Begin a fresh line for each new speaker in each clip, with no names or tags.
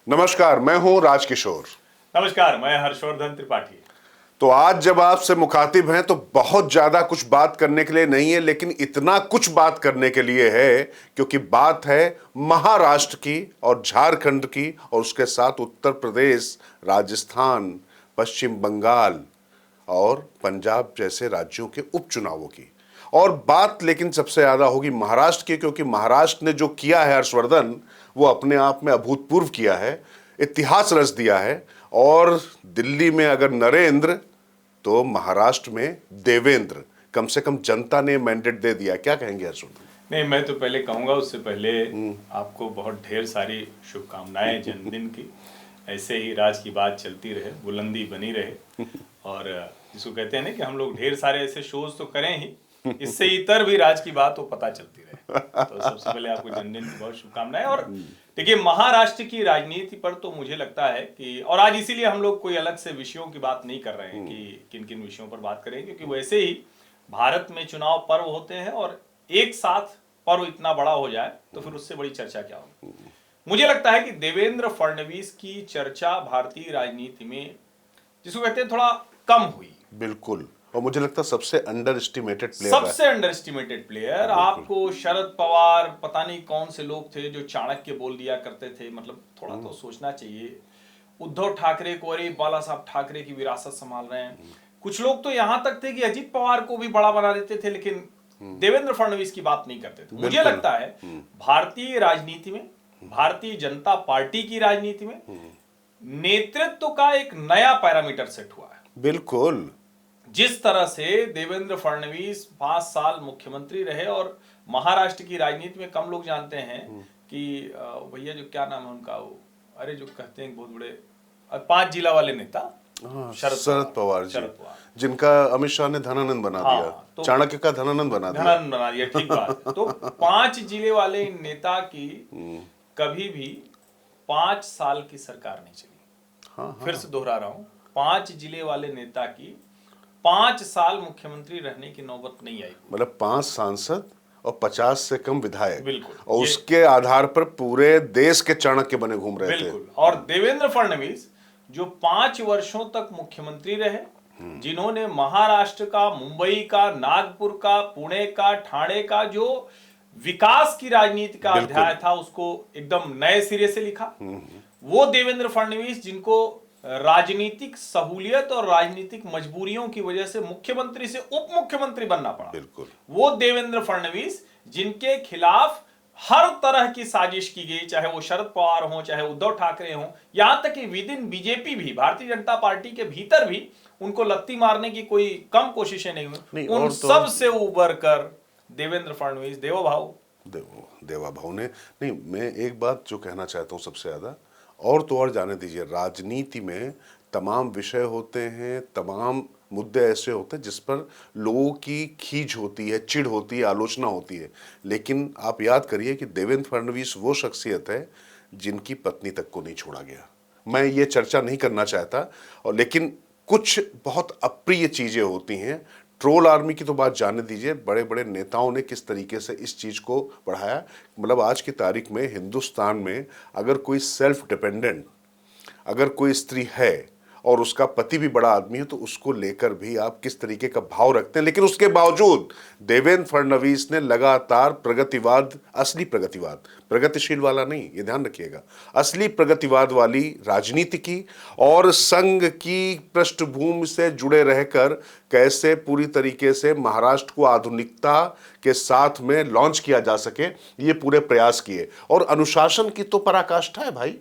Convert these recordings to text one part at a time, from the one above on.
नमस्कार, मैं हूं राजकिशोर।
नमस्कार, मैं हर्षवर्धन त्रिपाठी।
तो आज जब आपसे मुखातिब हैं तो बहुत ज्यादा कुछ बात करने के लिए नहीं है, लेकिन इतना कुछ बात करने के लिए है क्योंकि बात है महाराष्ट्र की और झारखंड की और उसके साथ उत्तर प्रदेश, राजस्थान, पश्चिम बंगाल और पंजाब जैसे राज्यों के उपचुनावों की। और बात लेकिन सबसे ज्यादा होगी महाराष्ट्र की, क्योंकि महाराष्ट्र ने जो किया है हर्षवर्धन, वो अपने आप में अभूतपूर्व किया है, इतिहास रच दिया है। और दिल्ली में अगर नरेंद्र, तो महाराष्ट्र में देवेंद्र, कम से कम जनता ने मैंडेट दे दिया। क्या कहेंगे हर्षवर्धन?
नहीं, मैं तो पहले कहूँगा, उससे पहले आपको बहुत ढेर सारी शुभकामनाएं जन्मदिन की। ऐसे ही राज की बात चलती रहे, बुलंदी बनी रहे। और जिसको कहते हैं ना कि हम लोग ढेर सारे ऐसे शोज तो करें ही, इससे इतर भी राज की बात वो पता चलती रहे। तो सबसे पहले आपको जन्मदिन की बहुत शुभकामनाएं। और देखिए, महाराष्ट्र की राजनीति पर तो मुझे लगता है कि, और आज इसीलिए हम लोग कोई अलग से विषयों की बात नहीं कर रहे हैं कि किन किन विषयों पर बात करें, क्योंकि वैसे ही भारत में चुनाव पर्व होते हैं और एक साथ पर्व इतना बड़ा हो जाए तो फिर उससे बड़ी चर्चा क्या होगी। मुझे लगता है कि देवेंद्र फडणवीस की चर्चा भारतीय राजनीति में, जिसको कहते हैं, थोड़ा कम हुई।
बिल्कुल। और मुझे लगता है सबसे अंडर एस्टिमेटेड प्लेयर
सबसे अंडर एस्टिमेटेड प्लेयर। आपको शरद पवार, पता नहीं कौन से लोग थे जो चाणक्य बोल दिया करते थे। मतलब थोड़ा तो सोचना चाहिए। उद्धव ठाकरे को, अरे बाला साहब ठाकरे की विरासत संभाल रहे हैं। कुछ लोग तो यहां तक थे कि अजीत पवार को भी बड़ा बना देते थे, लेकिन देवेंद्र फडणवीस की बात नहीं करते थे। मुझे लगता है भारतीय राजनीति में, भारतीय जनता पार्टी की राजनीति में नेतृत्व का एक नया पैरामीटर सेट हुआ है।
बिल्कुल।
जिस तरह से देवेंद्र फडणवीस 5 साल मुख्यमंत्री रहे, और महाराष्ट्र की राजनीति में कम लोग जानते हैं कि भैया जो क्या नाम है उनका, वो अरे जो कहते हैं बहुत बड़े 5 जिला वाले नेता,
शरद पवार जी, जिनका अमित शाह ने धनानंद बना दिया,
तो
चाणक्य का धनानंद बना
दिया। ठीक बात। तो 5 जिले वाले नेता की कभी भी 5 साल की सरकार नहीं चली। फिर से दोहरा रहा हूं, 5 जिले वाले नेता की 5 साल मुख्यमंत्री रहने की नौबत नहीं आई।
मतलब 5 सांसद और 50 से कम विधायक।
बिल्कुल।
और उसके आधार पर पूरे देश के चाणक्य बने घूम रहे थे।
बिल्कुल। और देवेंद्र फडणवीस जो 5 वर्षों तक मुख्यमंत्री रहे, जिन्होंने महाराष्ट्र का, मुंबई का, नागपुर का, पुणे का, ठाणे का जो विकास की राजनीति का अध्याय था, उसको एकदम नए सिरे से लिखा। वो देवेंद्र फडणवीस, जिनको राजनीतिक सहूलियत और राजनीतिक मजबूरियों की वजह से मुख्यमंत्री से उप मुख्यमंत्री बनना पड़ा।
बिल्कुल।
वो देवेंद्र फडणवीस जिनके खिलाफ हर तरह की साजिश की गई, चाहे वो शरद पवार हो, चाहे उद्धव ठाकरे हो, यहां तक कि विद इन बीजेपी भी, भारतीय जनता पार्टी के भीतर भी उनको लत्ती मारने की कोई कम कोशिशें नहीं हुई। उन सब से उबर कर देवेंद्र फडणवीस
देवा भाव ने नहीं। मैं एक बात जो कहना चाहता हूं सबसे ज्यादा, और तो और जाने दीजिए, राजनीति में तमाम विषय होते हैं, तमाम मुद्दे ऐसे होते हैं जिस पर लोगों की खींच होती है, चिढ़ होती है, आलोचना होती है। लेकिन आप याद करिए कि देवेंद्र फडणवीस वो शख्सियत है जिनकी पत्नी तक को नहीं छोड़ा गया। मैं ये चर्चा नहीं करना चाहता, और लेकिन कुछ बहुत अप्रिय चीज़ें होती हैं। ट्रोल आर्मी की तो बात जाने दीजिए, बड़े बड़े नेताओं ने किस तरीके से इस चीज़ को बढ़ाया। मतलब आज की तारीख में हिंदुस्तान में अगर कोई सेल्फ डिपेंडेंट, अगर कोई स्त्री है और उसका पति भी बड़ा आदमी है, तो उसको लेकर भी आप किस तरीके का भाव रखते हैं। लेकिन उसके बावजूद देवेंद्र फडणवीस ने लगातार प्रगतिवाद, असली प्रगतिवाद, प्रगतिशील वाला नहीं, ये ध्यान रखिएगा, असली प्रगतिवाद वाली राजनीति की, और संघ की पृष्ठभूमि से जुड़े रहकर कैसे पूरी तरीके से महाराष्ट्र को आधुनिकता के साथ में लॉन्च किया जा सके, ये पूरे प्रयास किए। और अनुशासन की तो पराकाष्ठा है भाई।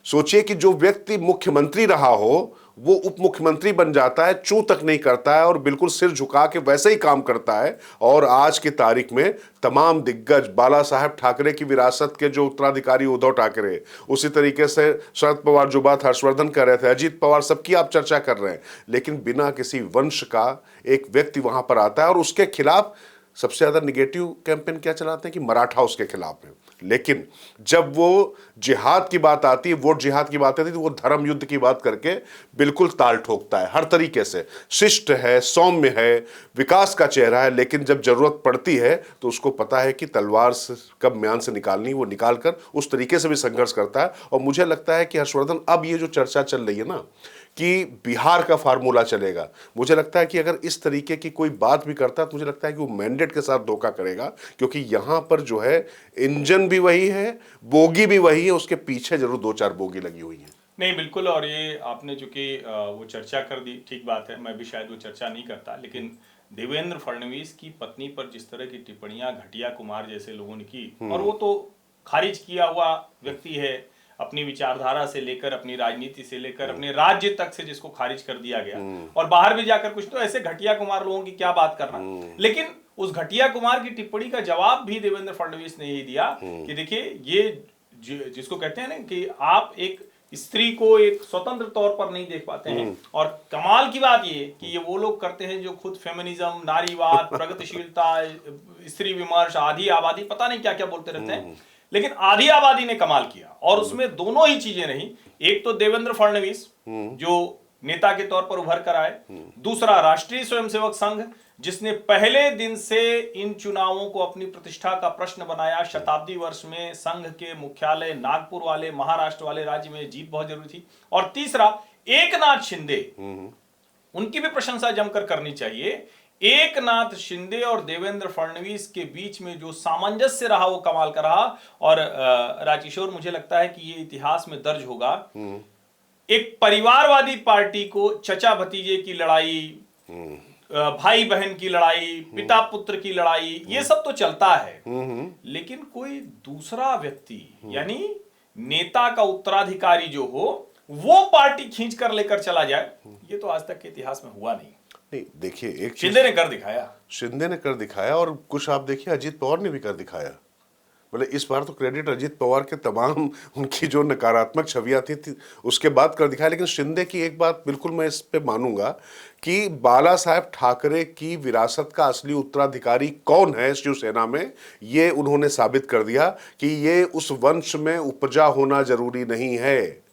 सोचिए कि जो व्यक्ति मुख्यमंत्री रहा हो वो उप मुख्यमंत्री बन जाता है, चूं तक नहीं करता है और बिल्कुल सिर झुका के वैसे ही काम करता है। और आज की तारीख में तमाम दिग्गज, बाला साहब ठाकरे की विरासत के जो उत्तराधिकारी उद्धव ठाकरे, उसी तरीके से शरद पवार, जो बात हर्षवर्धन कर रहे थे, अजीत पवार, सबकी आप चर्चा कर रहे हैं, लेकिन बिना किसी वंश का एक व्यक्ति वहां पर आता है और उसके खिलाफ सबसे ज्यादा निगेटिव कैंपेन क्या चलाते हैं कि मराठा उसके खिलाफ है। लेकिन जब वो जिहाद की बात आती है, वोट जिहाद की बात आती है, तो वो धर्म युद्ध की बात करके बिल्कुल ताल ठोकता है हर तरीके से। शिष्ट है, सौम्य है, विकास का चेहरा है, लेकिन जब जरूरत पड़ती है तो उसको पता है कि तलवार से कब म्यान से निकालनी, वो निकाल कर उस तरीके से भी संघर्ष करता है। और मुझे लगता है कि हर्षवर्धन, अब ये जो चर्चा चल रही है ना कि बिहार का फार्मूला चलेगा, मुझे लगता है कि अगर इस तरीके की कोई बात भी करता है तो मुझे लगता है कि वो मैंडेट के साथ धोखा करेगा, क्योंकि यहां पर जो है इंजन भी वही है, बोगी भी वही है, उसके पीछे जरूर 2-4 बोगी लगी हुई है।
नहीं बिल्कुल, और ये आपने चूंकि वो चर्चा कर दी, ठीक बात है, मैं भी शायद वो चर्चा नहीं करता, लेकिन देवेंद्र फडणवीस की पत्नी पर जिस तरह की टिप्पणियां घटिया कुमार जैसे लोगों ने की, और वो तो खारिज किया हुआ व्यक्ति है, अपनी विचारधारा से लेकर, अपनी राजनीति से लेकर, अपने राज्य तक से जिसको खारिज कर दिया गया, और बाहर भी जाकर कुछ, तो ऐसे घटिया कुमार लोगों की क्या बात करना। लेकिन उस घटिया कुमार की टिप्पणी का जवाब भी देवेंद्र फडणवीस ने यही दिया कि देखिए, ये जिसको कहते हैं ना कि आप एक स्त्री को एक स्वतंत्र तौर पर नहीं देख पाते हैं, और कमाल की बात ये कि ये वो लोग करते हैं जो खुद फेमिनिज्म, नारीवाद, प्रगतिशीलता, स्त्री विमर्श, आधी आबादी, पता नहीं क्या क्या बोलते रहते हैं, लेकिन आधी आबादी ने कमाल किया, और उसमें दोनों ही चीजें रही। एक तो देवेंद्र फडणवीस जो नेता के तौर पर उभर कर आए, दूसरा राष्ट्रीय स्वयंसेवक संघ जिसने पहले दिन से इन चुनावों को अपनी प्रतिष्ठा का प्रश्न बनाया। शताब्दी वर्ष में संघ के मुख्यालय नागपुर वाले, महाराष्ट्र वाले राज्य में जीत बहुत जरूरी थी। और तीसरा एकनाथ शिंदे, उनकी भी प्रशंसा जमकर करनी चाहिए। एकनाथ शिंदे और देवेंद्र फडणवीस के बीच में जो सामंजस्य रहा वो कमाल का रहा। और राजकिशोर, मुझे लगता है कि ये इतिहास में दर्ज होगा, एक परिवारवादी पार्टी को चचा भतीजे की लड़ाई, भाई बहन की लड़ाई, पिता पुत्र की लड़ाई, ये सब तो चलता है, लेकिन कोई दूसरा व्यक्ति यानी नेता का उत्तराधिकारी जो हो वो पार्टी खींच कर लेकर चला जाए, ये तो आज तक के इतिहास में हुआ नहीं।
नहीं, देखिए, एक
शिंदे ने कर दिखाया,
शिंदे ने कर दिखाया, और कुछ आप देखिए अजीत पवार ने भी कर दिखाया। मतलब इस बार तो क्रेडिट अजीत पवार के तमाम उनकी जो नकारात्मक छवियां थी उसके बाद कर दिखाया। लेकिन शिंदे की एक बात बिल्कुल मैं इस पे मानूंगा कि बाला साहेब ठाकरे की विरासत का असली उत्तराधिकारी कौन है शिवसेना में, ये उन्होंने साबित कर दिया कि ये उस वंश में उपजा होना जरूरी नहीं है।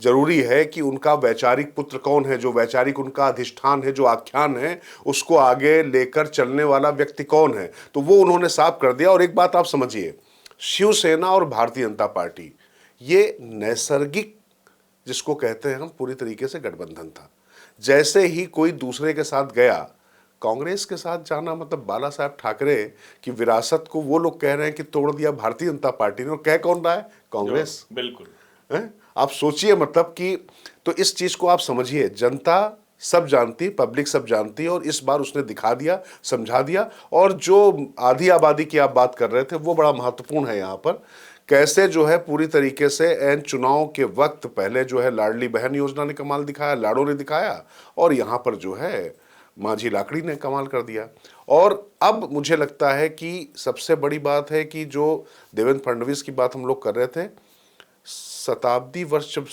जरूरी है कि उनका वैचारिक पुत्र कौन है, जो वैचारिक उनका अधिष्ठान है, जो आख्यान है, उसको आगे लेकर चलने वाला व्यक्ति कौन है, तो वो उन्होंने साफ कर दिया। और एक बात आप समझिए, शिवसेना और भारतीय जनता पार्टी ये नैसर्गिक, जिसको कहते हैं हम, पूरी तरीके से गठबंधन था। जैसे ही कोई दूसरे के साथ गया, कांग्रेस के साथ जाना मतलब बाला साहेब ठाकरे की विरासत को वो लोग कह रहे हैं कि तोड़ दिया भारतीय जनता पार्टी ने, और कह कौन रहा है? कांग्रेस।
बिल्कुल
है? आप सोचिए, मतलब कि, तो इस चीज को आप समझिए, जनता सब जानती, पब्लिक सब जानती है, और इस बार उसने दिखा दिया, समझा दिया। और जो आधी आबादी की आप बात कर रहे थे वो बड़ा महत्वपूर्ण है यहाँ पर, कैसे जो है पूरी तरीके से एन चुनाव के वक्त पहले जो है लाडली बहन योजना ने कमाल दिखाया, लाड़ो ने दिखाया, और यहाँ पर जो है माझी लाकड़ी ने कमाल कर दिया। और अब मुझे लगता है कि सबसे बड़ी बात है कि जो देवेंद्र फडणवीस की बात हम लोग कर रहे थे, शताब्दी वर्ष जब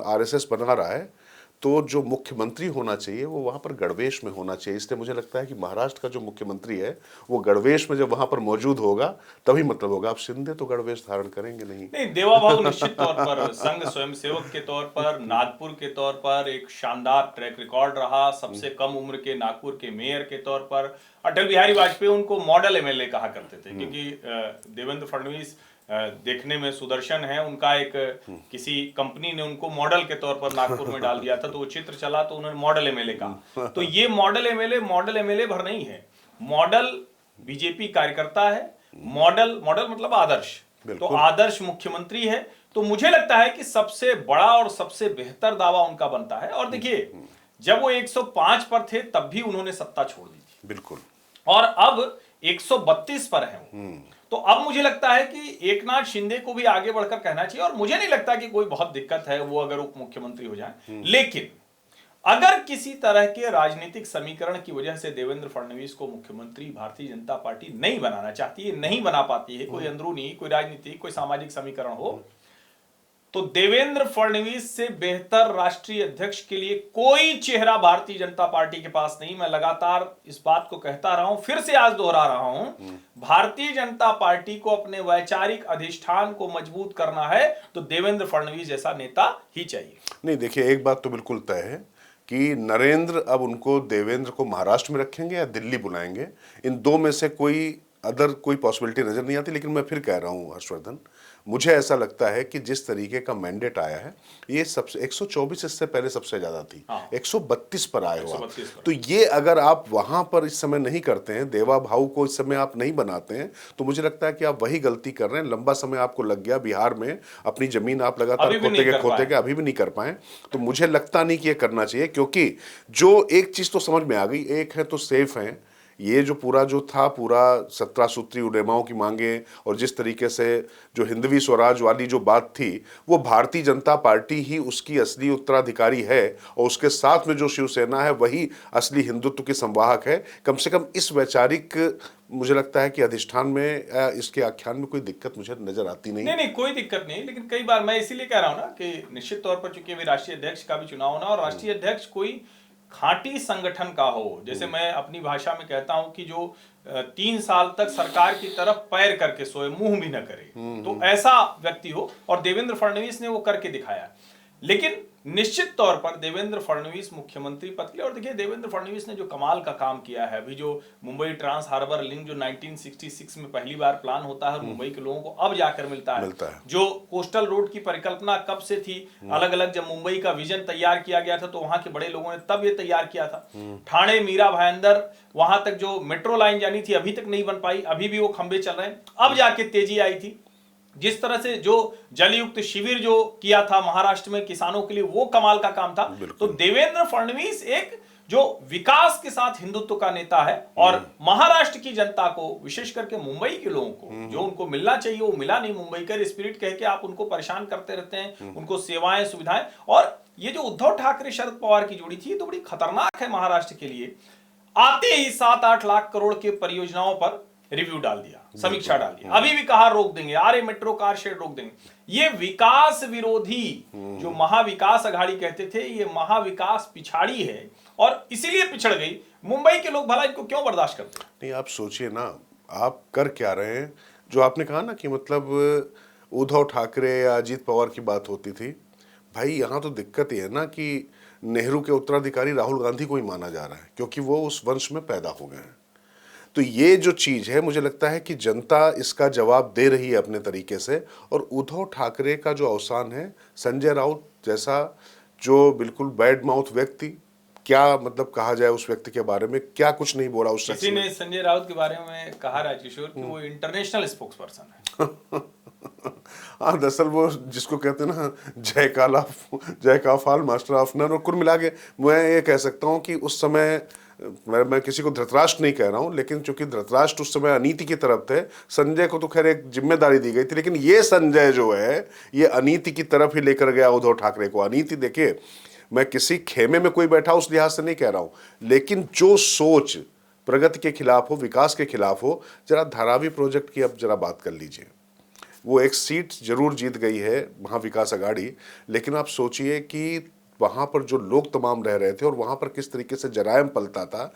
आरएसएस बना रहा है तो जो मुख्यमंत्री होना चाहिए वो वहां पर गणवेश में होना चाहिए। इसलिए मुझे लगता है कि महाराष्ट्र का जो मुख्यमंत्री है वो गणवेश में जब वहां पर मौजूद होगा तभी मतलब होगा। अब शिंदे तो गणवेश धारण करेंगे नहीं।
देवा भाऊ निश्चित तौर पर संघ स्वयंसेवक के तौर पर, नागपुर के तौर पर एक शानदार ट्रैक रिकॉर्ड रहा। सबसे कम उम्र के नागपुर के मेयर के तौर पर अटल बिहारी वाजपेयी उनको मॉडल एमएलए कहा करते थे, क्योंकि देवेंद्र फडणवीस देखने में सुदर्शन है। उनका एक किसी कंपनी ने उनको मॉडल के तौर पर नागपुर में डाल दिया था, तो वो चित्र चला तो उन्होंने मॉडल एमएलए कहा। तो ये मॉडल एमएलए भर नहीं है, मॉडल बीजेपी कार्यकर्ता है, मॉडल मतलब आदर्श, तो आदर्श मुख्यमंत्री है। तो मुझे लगता है कि सबसे बड़ा और सबसे बेहतर दावा उनका बनता है। और देखिए, जब वो 105 पर थे तब भी उन्होंने सत्ता छोड़ दी थी,
बिल्कुल,
और अब 132 पर है। तो अब मुझे लगता है कि एकनाथ शिंदे को भी आगे बढ़कर कहना चाहिए, और मुझे नहीं लगता कि कोई बहुत दिक्कत है वो अगर उप मुख्यमंत्री हो जाए। लेकिन अगर किसी तरह के राजनीतिक समीकरण की वजह से देवेंद्र फडणवीस को मुख्यमंत्री भारतीय जनता पार्टी नहीं बनाना चाहती है, नहीं बना पाती है, कोई अंदरूनी, कोई राजनीतिक, कोई सामाजिक समीकरण हो, तो देवेंद्र फडणवीस से बेहतर राष्ट्रीय अध्यक्ष के लिए कोई चेहरा भारतीय जनता पार्टी के पास नहीं। मैं लगातार इस बात को कहता रहा हूं, फिर से आज दोहरा रहा हूं, भारतीय जनता पार्टी को अपने वैचारिक अधिष्ठान को मजबूत करना है तो देवेंद्र फडणवीस जैसा नेता ही चाहिए।
नहीं, देखिए, एक बात तो बिल्कुल तय है कि नरेंद्र अब उनको देवेंद्र को महाराष्ट्र में रखेंगे या दिल्ली बुलाएंगे, इन दो में से कोई पॉसिबिलिटी नजर नहीं आती। लेकिन मैं फिर कह रहा हूं हर्षवर्धन, मुझे ऐसा लगता है कि जिस तरीके का मैंडेट आया है, ये सबसे 124 इससे पहले सबसे ज्यादा थी, 132 पर आए हो आप। तो ये अगर आप वहां पर इस समय नहीं करते हैं, देवा भाऊ को इस समय आप नहीं बनाते हैं, तो मुझे लगता है कि आप वही गलती कर रहे हैं। लंबा समय आपको लग गया बिहार में, अपनी जमीन आप लगातार खोते के अभी भी नहीं कर पाए। तो मुझे लगता नहीं कि ये करना चाहिए, क्योंकि जो एक चीज तो समझ में आ गई, एक है तो सेफ है, ये जो पूरा 17 सूत्री उलेमाओं की मांगे और जिस तरीके से जो हिंदवी स्वराज वाली जो बात थी, वो भारतीय जनता पार्टी ही उसकी असली उत्तराधिकारी है, और उसके साथ में जो शिवसेना है वही असली हिंदुत्व की संवाहक है। कम से कम इस वैचारिक, मुझे लगता है कि अधिष्ठान में, इसके आख्यान में कोई दिक्कत मुझे नजर आती नहीं।
नहीं, कोई दिक्कत नहीं। लेकिन कई बार मैं इसीलिए कह रहा हूं ना कि निश्चित तौर पर चूंकि अभी राष्ट्रीय अध्यक्ष का भी चुनाव होना, और राष्ट्रीय अध्यक्ष कोई खांटी संगठन का हो, जैसे मैं अपनी भाषा में कहता हूं कि जो 3 साल तक सरकार की तरफ पैर करके सोए, मुंह भी न करे, तो ऐसा व्यक्ति हो। और देवेंद्र फडणवीस ने वो करके दिखाया। लेकिन निश्चित तौर पर देवेंद्र फडणवीस मुख्यमंत्री पद के लिए, और देखिए देवेंद्र फडणवीस ने जो कमाल का काम किया है, अभी जो मुंबई ट्रांस हार्बर लिंक जो 1966 में पहली बार प्लान होता है और मुंबई के लोगों को अब जाकर मिलता है। जो कोस्टल रोड की परिकल्पना कब से थी, अलग अलग जब मुंबई का विजन तैयार किया गया था तो वहां के बड़े लोगों ने तब ये तैयार किया था। ठाणे मीरा भाईंदर वहां तक जो मेट्रो लाइन जानी थी अभी तक नहीं बन पाई, अभी भी वो खंबे चल रहे हैं, अब जाके तेजी आई थी। जिस तरह से जो जलयुक्त शिविर जो किया था महाराष्ट्र में किसानों के लिए, वो कमाल का काम था। तो देवेंद्र फडणवीस एक जो विकास के साथ हिंदुत्व का नेता है, और महाराष्ट्र की जनता को, विशेष करके मुंबई के लोगों को जो उनको मिलना चाहिए वो मिला नहीं। मुंबई का स्पिरिट कह के आप उनको परेशान करते रहते हैं, उनको सेवाएं सुविधाएं। और ये जो उद्धव ठाकरे शरद पवार की जोड़ी थी, ये तो बड़ी खतरनाक है महाराष्ट्र के लिए। आते ही 7-8 लाख करोड़ के परियोजनाओं पर रिव्यू डाल दिया, समीक्षा डाल दिया, अभी भी कहा रोक देंगे, आरे मेट्रो कार शेड रोक देंगे। ये विकास विरोधी जो महाविकास अघाड़ी कहते थे, ये महाविकास पिछाड़ी है, और इसीलिए पिछड़ गई। मुंबई के लोग भला इनको क्यों बर्दाश्त करते?
नहीं, आप सोचिए ना, आप कर क्या रहे हैं। जो आपने कहा ना कि मतलब उद्धव ठाकरे या अजीत पवार की बात होती थी, भाई यहाँ तो दिक्कत ये है ना कि नेहरू के उत्तराधिकारी राहुल गांधी को ही माना जा रहा है, क्योंकि वो उस वंश में पैदा हो गए हैं। तो ये जो चीज़ है, मुझे लगता है कि जनता इसका जवाब दे रही है अपने तरीके से। और उद्धव ठाकरे का जो अवसान है, संजय राउत जैसा जो बिल्कुल बैड माउथ व्यक्ति, क्या मतलब कहा जाए उस व्यक्ति के बारे में, क्या कुछ नहीं बोला उस
किसी ने संजय राउत के बारे में कहा राजकिशोर कि वो इंटरनेशनल स्पोक्स पर्सन है।
हाँ, दरअसल वो जिसको कहते हैं ना, जय का फाल मास्टर ऑफ नन। और कुल मिला के मैं ये कह सकता हूँ कि उस समय, मैं किसी को धृतराष्ट्र नहीं कह रहा हूं, लेकिन चूंकि धृतराष्ट्र उस समय अनीति की तरफ थे, संजय को तो खैर एक जिम्मेदारी दी गई थी, लेकिन ये संजय जो है ये अनीति की तरफ ही लेकर गया उद्धव ठाकरे को। अनीति, देखिए, मैं किसी खेमे में कोई बैठा उस लिहाज से नहीं कह रहा हूं, लेकिन जो सोच प्रगति के खिलाफ हो, विकास के खिलाफ हो, जरा धारावी प्रोजेक्ट की अब जरा बात कर लीजिए। वो एक सीट जरूर जीत गई है महाविकास अघाड़ी, लेकिन आप सोचिए कि वहाँ पर जो लोग तमाम रह रहे थे और वहाँ पर किस तरीके से जरायम पलता था,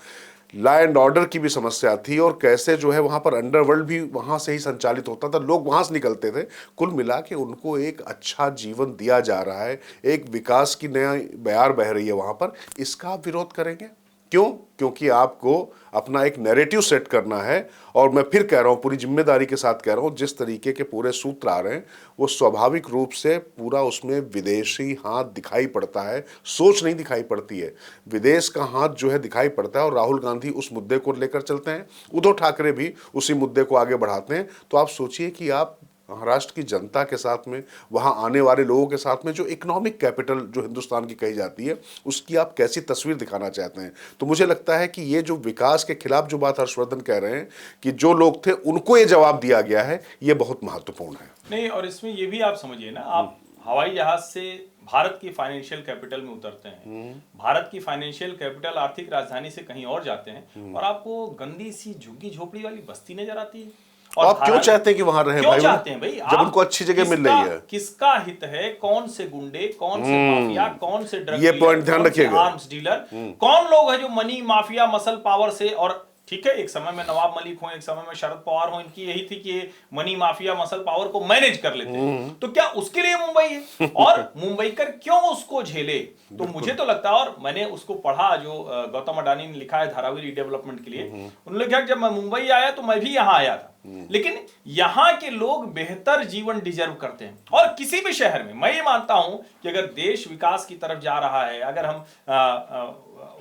लॉ एंड ऑर्डर की भी समस्या थी, और कैसे जो है वहाँ पर अंडरवर्ल्ड भी वहाँ से ही संचालित होता था, लोग वहाँ से निकलते थे। कुल मिला के उनको एक अच्छा जीवन दिया जा रहा है, एक विकास की नया बयार बह रही है वहाँ पर। इसका आप विरोध करेंगे क्यों? क्योंकि आपको अपना एक नैरेटिव सेट करना है। और मैं फिर कह रहा हूँ, पूरी जिम्मेदारी के साथ कह रहा हूँ, जिस तरीके के पूरे सूत्र आ रहे हैं वो स्वाभाविक रूप से पूरा उसमें विदेशी हाथ दिखाई पड़ता है, सोच नहीं दिखाई पड़ती है, विदेश का हाथ जो है दिखाई पड़ता है। और राहुल गांधी उस मुद्दे को लेकर चलते हैं, उद्धव ठाकरे भी उसी मुद्दे को आगे बढ़ाते हैं। तो आप सोचिए कि आप महाराष्ट्र की जनता के साथ में, वहाँ आने वाले लोगों के साथ में, जो इकोनॉमिक कैपिटल जो हिंदुस्तान की कही जाती है, उसकी आप कैसी तस्वीर दिखाना चाहते हैं। तो मुझे लगता है कि ये जो विकास के खिलाफ जो बात हर्षवर्धन कह रहे हैं कि जो लोग थे उनको ये जवाब दिया गया है, ये बहुत महत्वपूर्ण है।
नहीं, और इसमें ये भी आप समझिए ना, आप हवाई जहाज से भारत की फाइनेंशियल कैपिटल में उतरते हैं, भारत की फाइनेंशियल कैपिटल आर्थिक राजधानी से कहीं और जाते हैं, और आपको गंदी सी झुग्गी झोपड़ी वाली बस्ती नजर आती है।
और आप क्यों चाहते हैं कि वहां रहे
क्यों
भाई?
चाहते हैं भाई?
जब उनको अच्छी जगह मिल रही है।
किसका हित है? कौन से गुंडे, कौन से माफिया, कौन से ड्रग
ये
डीलर,
पॉइंट ध्यान
कौन से
रखिएगा।
आर्म्स डीलर, कौन लोग हैं जो मनी माफिया मसल पावर से, और ठीक है एक समय में नवाब मलिक हो, एक समय में शरद पवार हो, इनकी यही थी कि ये मनी माफिया मसल पावर को मैनेज कर लेते हैं। तो क्या उसके लिए मुंबई है? और मुंबईकर क्यों उसको झेले? तो मुझे तो लगता है, और मैंने उसको पढ़ा जो गौतम अडानी ने लिखा है धारावी रीडेवलपमेंट के लिए, उन्होंने लिखा जब मैं मुंबई आया तो मैं भी यहां आया था, लेकिन यहां के लोग बेहतर जीवन डिजर्व करते हैं। और किसी भी शहर में मैं ये मानता हूं कि अगर देश विकास की तरफ जा रहा है, अगर हम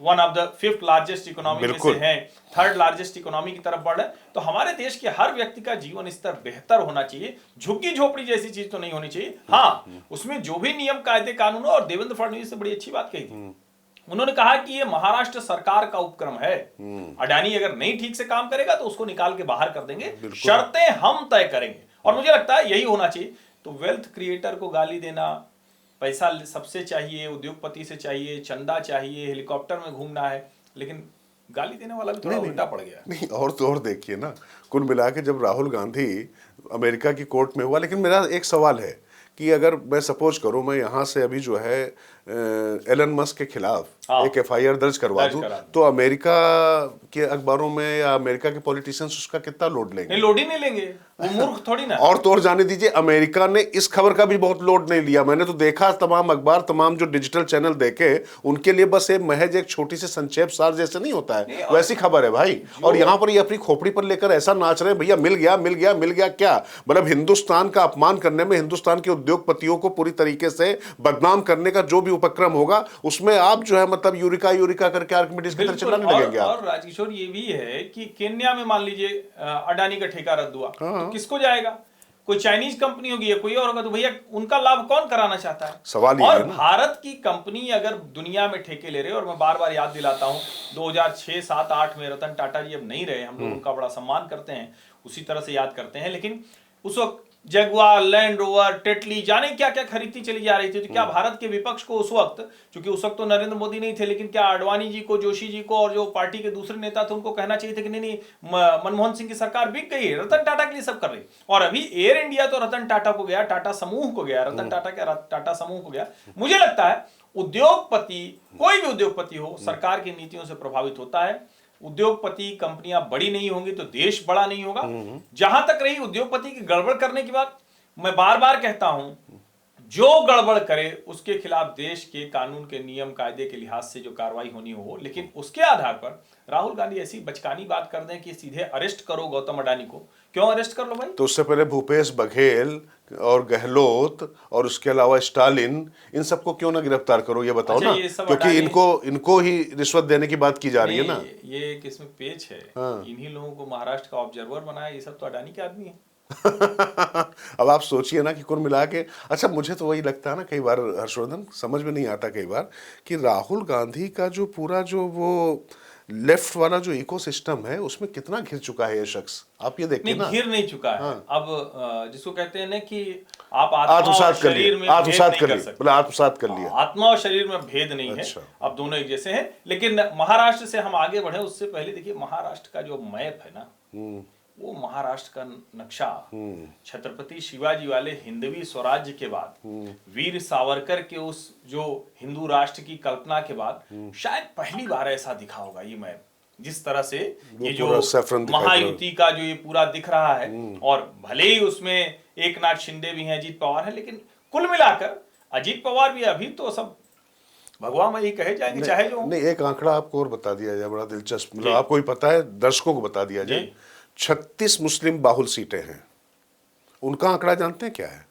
one of the 5th largest economy में से हैं, 3rd लार्जेस्ट इकोनॉमी की तरफ बढ़ रहे, तो हमारे देश के हर व्यक्ति का जीवन स्तर बेहतर होना चाहिए। झुग्गी झोपड़ी जैसी चीज तो नहीं होनी चाहिए। हाँ, उसमें जो भी नियम कायदे कानून हो, और देवेंद्र फडणवीस ने बड़ी अच्छी बात कही थी, उन्होंने कहा कि ये महाराष्ट्र सरकार का उपक्रम है, अडानी अगर नहीं ठीक से काम करेगा तो उसको निकाल के बाहर कर देंगे, शर्तें हम तय करेंगे। और मुझे लगता है यही होना चाहिए। तो वेल्थ क्रिएटर को गाली देना, पैसा सबसे चाहिए, उद्योगपति से चाहिए, चंदा चाहिए, हेलीकॉप्टर में घूमना है, लेकिन गाली देने वाला भी थोड़ा उल्टा पड़ गया।
नहीं, और तो और देखिए ना, कुल मिला के जब राहुल गांधी अमेरिका की कोर्ट में हुआ, लेकिन मेरा एक सवाल है कि अगर मैं सपोज करूं, मैं यहाँ से अभी जो है एलन मस्क के खिलाफ एक एफआईआर दर्ज करवा दूं, तो अमेरिका के अखबारों में या अमेरिका के पॉलिटिशियंस उसका कितना लोड लेंगे?
नहीं, लोड ही नहीं लेंगे, वो मूर्ख थोड़ी ना।
और तो और जाने दीजिए, अमेरिका ने इस खबर का भी बहुत लोड नहीं लिया। मैंने तो देखा तमाम अखबार, तमाम जो डिजिटल चैनल देखे, उनके लिए बस एक महज एक छोटी सी संक्षेप सार जैसे नहीं होता है, वैसी खबर है भाई। और यहाँ पर ये अपनी खोपड़ी पर लेकर ऐसा नाच रहे हैं, भैया मिल गया मिल गया मिल गया। क्या मतलब हिंदुस्तान का अपमान करने में, हिंदुस्तान के उद्योगपतियों को पूरी तरीके से बदनाम करने का जो भी उपक्रम होगा, उसमें आप जो है मतलब यूरिका यूरिका करके आर्किमिडीज की तरह चिल्लाने लगेंगे।
और राजकिशोर ये भी है कि केन्या में मान लीजिए अडानी का ठेका रद्द हुआ, तो किसको जाएगा? कोई चाइनीज कंपनी होगी या कोई और होगा, तो भैया उनका लाभ कौन कराना चाहता है?
सवाल
और
है ना?
भारत की कंपनी अगर दुनिया में ठेके ले रहे, और मैं बार बार याद दिलाता हूं 2006, 7, 8 में रतन टाटा जी अब नहीं रहे, हम लोग उनका बड़ा सम्मान करते हैं, उसी तरह से याद करते हैं, लेकिन उस वक्त जगुआर, लैंड रोवर, टेटली, जाने क्या क्या खरीदती चली जा रही थी। तो क्या भारत के विपक्ष को उस वक्त, क्योंकि उस वक्त तो नरेंद्र मोदी नहीं थे, लेकिन क्या आडवाणी जी को, जोशी जी को और जो पार्टी के दूसरे नेता थे उनको कहना चाहिए था कि नहीं नहीं, मनमोहन सिंह की सरकार बिक गई है, रतन टाटा के लिए सब कर रही। और अभी एयर इंडिया तो रतन टाटा को गया, टाटा समूह को गया, रतन टाटा क्या टाटा समूह को गया। मुझे लगता है उद्योगपति, कोई भी उद्योगपति हो, सरकार की नीतियों से प्रभावित होता है। उद्योगपति कंपनियां बड़ी नहीं होंगी तो देश बड़ा नहीं होगा। जहां तक रही उद्योगपति की गड़बड़ करने की बात, मैं बार बार कहता हूं, जो गड़बड़ करे उसके खिलाफ देश के कानून के नियम कायदे के लिहाज से जो कार्रवाई होनी हो, लेकिन उसके आधार पर राहुल गांधी ऐसी बचकानी बात कर दें कि सीधे अरेस्ट करो गौतम अडानी को। क्यों अरेस्ट कर लो भाई?
तो उससे पहले भूपेश बघेल और गहलोत और उसके अलावा स्टालिन, इन सबको क्यों ना गिरफ्तार करो, ये बताओ ना, क्योंकि इनको ही रिश्वत देने की बात की जा रही है ना।
ये किसमें पेच है? इन्हीं लोगों को महाराष्ट्र का ऑब्जर्वर बनाया, ये सब तो अडानी के आदमी है।
अब आप सोचिए ना कि कुल मिला के, अच्छा मुझे तो वही लगता है ना कई बार हर्षवर्धन, समझ में नहीं आता कई बार कि राहुल गांधी का जो पूरा जो वो लेफ्ट वाला जो इकोसिस्टम है, उसमें कितना घिर चुका है ये शख्स। आप ये देखिए ना,
घिर नहीं चुका है। अब जिसको कहते हैं ना कि आप आत्मसात कर लिया,
आत्मसात कर लिया,
आत्मा और शरीर में भेद नहीं है, अब दोनों एक जैसे हैं। लेकिन महाराष्ट्र से हम आगे बढ़े उससे पहले देखिए, महाराष्ट्र का जो मैप है ना, वो महाराष्ट्र का नक्शा छत्रपति शिवाजी वाले हिंदवी स्वराज्य के बाद, वीर सावरकर के उस जो हिंदू राष्ट्र की कल्पना के बाद शायद पहली बार ऐसा दिखा होगा ये मैप, जिस तरह से ये जो महायुति का जो ये पूरा दिख रहा है। और भले ही उसमें एकनाथ शिंदे भी हैं, अजीत पवार है, लेकिन कुल मिलाकर अजीत पवार भी अभी तो सब भगवान में ही कहे जाएंगे, चाहे जो
नहीं। एक आंकड़ा आपको और बता दिया जाए, बड़ा दिलचस्प, मतलब आपको ही पता है, दर्शकों को बता दिया जाए। 36 मुस्लिम बाहुल सीटें हैं, उनका आंकड़ा जानते हैं क्या है?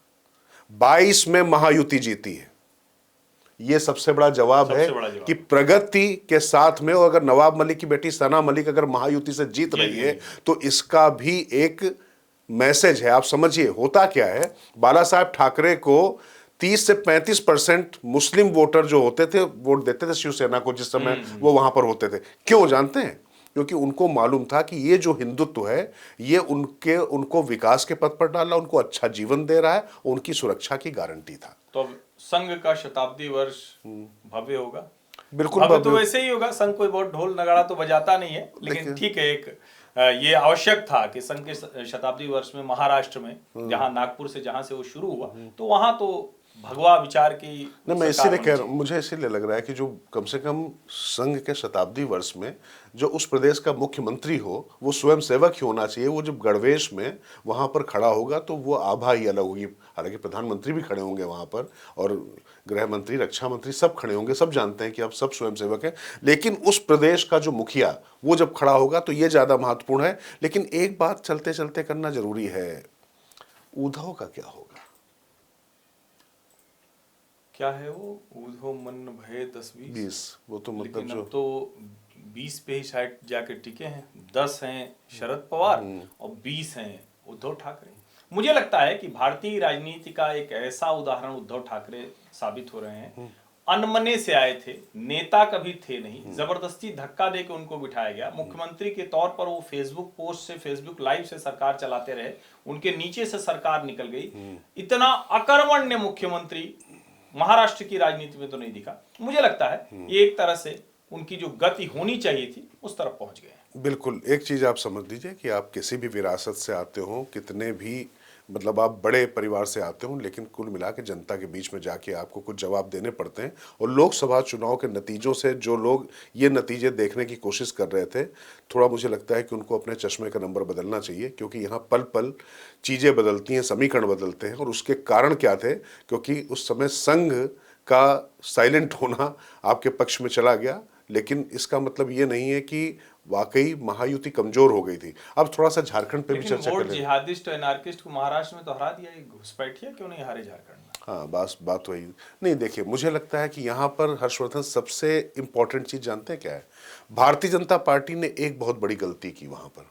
22 में महायुति जीती है। यह सबसे बड़ा जवाब है कि प्रगति के साथ में, और अगर नवाब मलिक की बेटी सना मलिक अगर महायुति से जीत रही है तो इसका भी एक मैसेज है। आप समझिए होता क्या है, बाला साहब ठाकरे को 30 से 35% मुस्लिम वोटर जो होते थे वोट देते थे शिवसेना को, जिस समय वो वहां पर होते थे। क्यों जानते हैं? क्योंकि उनको मालूम था कि ये जो हिंदुत्व है ये उनको विकास के पथ पर डाला, उनको अच्छा जीवन दे रहा है, उनकी सुरक्षा की गारंटी था।
तो संघ का शताब्दी वर्ष भव्य होगा,
बिल्कुल
भव्य तो वैसे ही होगा। संघ कोई बहुत ढोल नगाड़ा तो बजाता नहीं है, लेकिन ठीक है, एक ये आवश्यक था कि संघ के शताब्दी वर्ष में महाराष्ट्र में, जहां नागपुर से जहां से वो शुरू हुआ, तो वहां तो भगवा विचार की
नहीं, मैं
सरकार
इसीलिए
होनी
कह रहा हूँ, मुझे इसीलिए लग रहा है कि जो कम से कम संघ के शताब्दी वर्ष में जो उस प्रदेश का मुख्यमंत्री हो वो स्वयं सेवक ही होना चाहिए। वो जब गणवेश में वहां पर खड़ा होगा तो वो आभा ही अलग होगी। हालांकि प्रधानमंत्री भी खड़े होंगे वहां पर, और गृह मंत्री, रक्षा मंत्री सब खड़े होंगे, सब जानते हैं कि अब सब स्वयं सेवक है, लेकिन उस प्रदेश का जो मुखिया वो जब खड़ा होगा तो ये ज्यादा महत्वपूर्ण है। लेकिन एक बात चलते चलते करना जरूरी है, उद्धव का क्या होगा?
क्या है वो, ऊधो मन भय 10-20,
20, वो तो मतलब
लेकिन
जो
अब तो 20 पे ही शायद जाके टिके हैं। 10 हैं शरद पवार और 20 हैं उद्धव ठाकरे। मुझे लगता है कि भारतीय राजनीति का एक ऐसा उदाहरण उद्धव ठाकरे साबित हो रहे हैं। अनमने से आए थे, नेता कभी थे नहीं, जबरदस्ती धक्का देके उनको बिठाया गया। मुख्यमंत्री के तौर पर वो फेसबुक पोस्ट से, फेसबुक लाइव से सरकार चलाते रहे, उनके नीचे से सरकार निकल गई। इतना अकर्मण्य मुख्यमंत्री महाराष्ट्र की राजनीति में तो नहीं दिखा। मुझे लगता है ये एक तरह से उनकी जो गति होनी चाहिए थी उस तरफ पहुंच गए।
बिल्कुल। एक चीज आप समझ लीजिए कि आप किसी भी विरासत से आते हो, कितने भी मतलब आप बड़े परिवार से आते हो, लेकिन कुल मिला के जनता के बीच में जाके आपको कुछ जवाब देने पड़ते हैं। और लोकसभा चुनाव के नतीजों से जो लोग ये नतीजे देखने की कोशिश कर रहे थे, थोड़ा मुझे लगता है कि उनको अपने चश्मे का नंबर बदलना चाहिए, क्योंकि यहाँ पल पल चीज़ें बदलती हैं, समीकरण बदलते हैं। और उसके कारण क्या थे? क्योंकि उस समय संघ का साइलेंट होना आपके पक्ष में चला गया, लेकिन इसका मतलब ये नहीं है कि वाकई महायुति कमजोर हो गई थी। अब थोड़ा सा झारखंड पे भी चर्चा
वोट
करें।
जिहादिस्ट और एनार्किस्ट को महाराष्ट्र में तो हरा दिया, घुसपैठिया क्यों नहीं हारे झारखंड में?
हाँ, बात वही नहीं। देखिए, मुझे लगता है कि यहाँ पर हर्षवर्धन सबसे इंपॉर्टेंट चीज जानते हैं क्या है? भारतीय जनता पार्टी ने एक बहुत बड़ी गलती की वहां पर।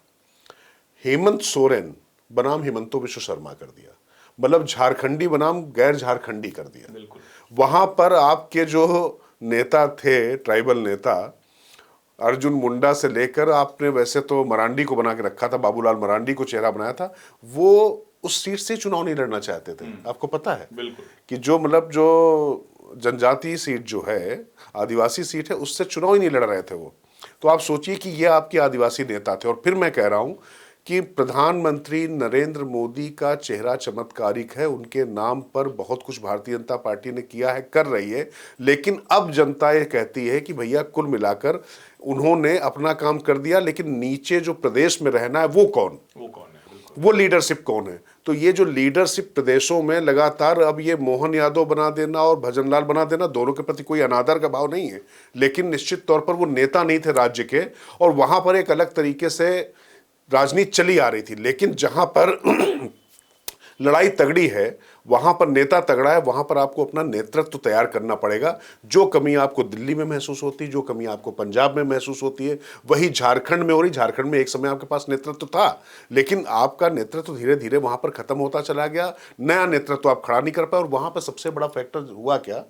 हेमंत सोरेन बनाम हेमंतो विश्व शर्मा कर दिया, मतलब झारखंडी बनाम गैर झारखंडी कर दिया।
बिल्कुल।
वहां पर आपके जो नेता थे, ट्राइबल नेता, अर्जुन मुंडा से लेकर आपने वैसे तो मरांडी को बना के रखा था, बाबूलाल मरांडी को चेहरा बनाया था, वो उस सीट से चुनाव नहीं लड़ना चाहते थे। आपको पता है
बिल्कुल
कि जो मतलब जो जनजातीय सीट जो है, आदिवासी सीट है, उससे चुनाव ही नहीं लड़ रहे थे वो। तो आप सोचिए कि ये आपके आदिवासी नेता थे। और फिर मैं कह रहा हूं कि प्रधानमंत्री नरेंद्र मोदी का चेहरा चमत्कारिक है, उनके नाम पर बहुत कुछ भारतीय जनता पार्टी ने किया है, कर रही है। लेकिन अब जनता ये कहती है कि भैया कुल मिलाकर उन्होंने अपना काम कर दिया, लेकिन नीचे जो प्रदेश में रहना है वो कौन
है,
वो लीडरशिप कौन है? तो ये जो लीडरशिप प्रदेशों में लगातार अब ये मोहन यादव बना देना और भजनलाल बना देना, दोनों के प्रति कोई अनादर का भाव नहीं है, लेकिन निश्चित तौर पर वो नेता नहीं थे राज्य के, और वहां पर एक अलग तरीके से राजनीति चली आ रही थी। लेकिन जहां पर लड़ाई तगड़ी है, वहां पर नेता तगड़ा है, वहां पर आपको अपना नेतृत्व तैयार करना पड़ेगा। जो कमी आपको दिल्ली में महसूस होती है, जो कमी आपको पंजाब में महसूस होती है, वही झारखंड में हो रही। झारखंड में एक समय आपके पास नेतृत्व था, लेकिन आपका नेतृत्व धीरे धीरे वहां पर खत्म होता चला गया, नया नेतृत्व आप खड़ा नहीं कर पाए। और वहां पर सबसे बड़ा फैक्टर हुआ क्या?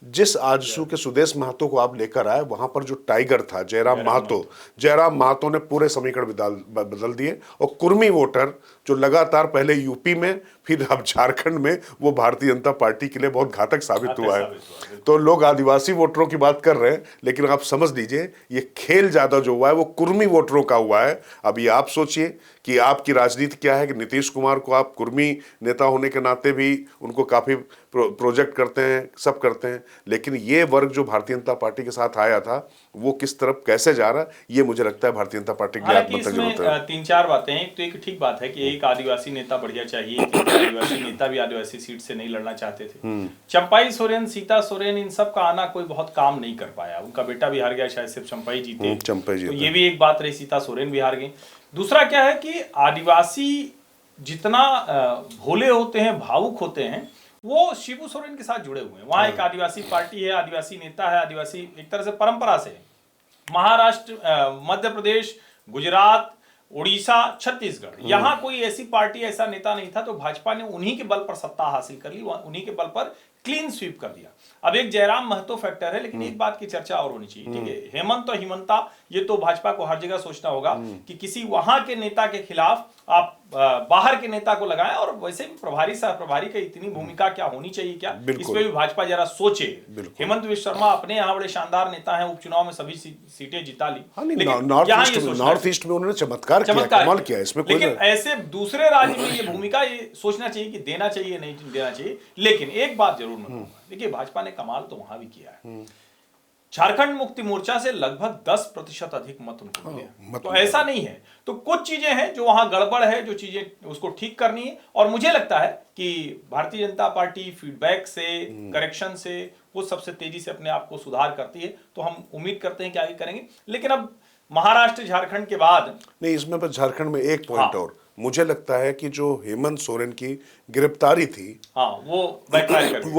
जिस आजसू के सुदेश महतो को आप लेकर आए, वहां पर जो टाइगर था जयराम महतो ने पूरे समीकरण बदल दिए। और कुर्मी वोटर जो लगातार पहले यूपी में, फिर अब झारखंड में, वो भारतीय जनता पार्टी के लिए बहुत घातक साबित हुआ है। तो लोग आदिवासी वोटरों की बात कर रहे हैं, लेकिन आप समझ लीजिए ये खेल ज्यादा जो हुआ है वो कुर्मी वोटरों का हुआ है। अब ये आप सोचिए कि आपकी राजनीति क्या है कि नीतीश कुमार को आप कुर्मी नेता होने के नाते भी उनको काफी प्रोजेक्ट करते हैं, सब करते हैं, लेकिन ये वर्ग जो भारतीय जनता पार्टी के साथ आया था वो किस तरफ कैसे जा रहा है, ये मुझे लगता है भारतीय जनता पार्टी की आत्महत्या जरूरत है।
3-4 बातें हैं। तो एक ठीक बात है कि एक आदिवासी नेता बढ़िया चाहिए, क्योंकि आदिवासी नेता भी आदिवासी सीट से नहीं लड़ना चाहते थे। चंपाई सोरेन, सीता सोरेन, इन सब का आना कोई बहुत काम नहीं कर पाया। उनका बेटा भी हार गया, शायद सिर्फ चंपाई जीते। तो ये भी एक बात रही, सीता सोरेन भी हार गई। दूसरा क्या है कि आदिवासी जितना भोले होते हैं, भावुक होते हैं, वो शिबू सोरेन के साथ जुड़े हुए हैं। वहां एक आदिवासी पार्टी है, आदिवासी नेता है, आदिवासी एक तरह से परंपरा से। महाराष्ट्र, मध्य प्रदेश, गुजरात, उड़ीसा, छत्तीसगढ़, यहां कोई ऐसी पार्टी, ऐसा नेता नहीं था। तो भाजपा ने उन्हीं के बल पर सत्ता हासिल कर ली, उन्हीं के बल पर क्लीन स्वीप कर दिया। अब एक जयराम महतो फैक्टर है, लेकिन एक बात की चर्चा और होनी चाहिए, ठीक है, हेमंत और हिमंता, ये तो भाजपा को हर जगह सोचना होगा कि किसी वहां के नेता के खिलाफ आप बाहर के नेता को लगाएं, और वैसे भी प्रभारी सह प्रभारी की इतनी भूमिका क्या होनी चाहिए क्या, इस पे भी भाजपा जरा सोचे। हेमंत विश्व शर्मा अपने यहाँ बड़े शानदार नेता हैं, उपचुनाव में सभी सीटें जिता ली,
नॉर्थ ईस्ट में उन्होंने चमत्कार किया, कमाल किया, इसमें कोई
लेकिन ऐसे दूसरे राज्य में ये भूमिका ये सोचना चाहिए कि देना चाहिए नहीं देना चाहिए। लेकिन एक बात जरूर मैं कहूंगा, देखिए भाजपा ने कमाल तो वहां भी किया है, झारखंड मुक्ति मोर्चा से लगभग 10% अधिक मत उनको मिले, तो ऐसा नहीं है, तो कुछ चीजें हैं जो वहां गड़बड़ है, जो चीजें उसको ठीक करनी है, और मुझे लगता है कि भारतीय जनता पार्टी फीडबैक से, करेक्शन से वो सबसे तेजी से अपने आप को सुधार करती है, तो हम उम्मीद करते हैं कि आगे करेंगे। लेकिन अब महाराष्ट्र झारखंड के बाद
नहीं, इसमें बस झारखंड में एक पॉइंट और मुझे लगता है कि जो हेमंत सोरेन की गिरफ्तारी थी,
वो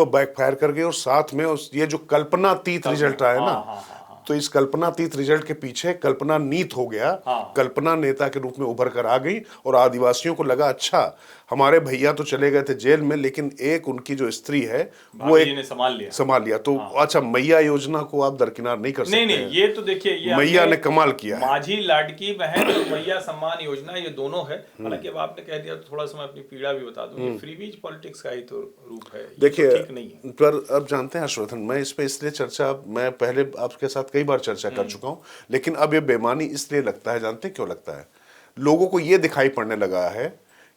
बैकफायर कर गई, और साथ में ये जो कल्पनातीत रिजल्ट आया ना, तो इस कल्पनातीत रिजल्ट के पीछे कल्पना नीत हो गया, कल्पना नेता के रूप में उभर कर आ गई, और आदिवासियों को लगा अच्छा हमारे भैया तो चले गए थे जेल में, लेकिन एक उनकी जो स्त्री है वो एक संभाल लिया, तो अच्छा मैया योजना को आप दरकिनार नहीं कर सकते।
नहीं, ये तो देखिए, ये
मैया ने कमाल किया है।
माझी लाडकी बहन और मैया सम्मान योजना, ये दोनों है। हालांकि अब आपने कह दिया तो थोड़ा सा मैं अपनी पीड़ा भी बता दूं, फ्रीबीज पॉलिटिक्स का ही तो रूप है,
देखिए,
ठीक नहीं है।
पर अब जानते हैं हर्षवर्धन, मैं इस पे इसलिए चर्चा, मैं पहले आपके साथ कई बार चर्चा कर चुका हूं, लेकिन अब ये बेमानी इसलिए लगता है, जानते हैं क्यों लगता है? लोगों को ये दिखाई पड़ने लगा है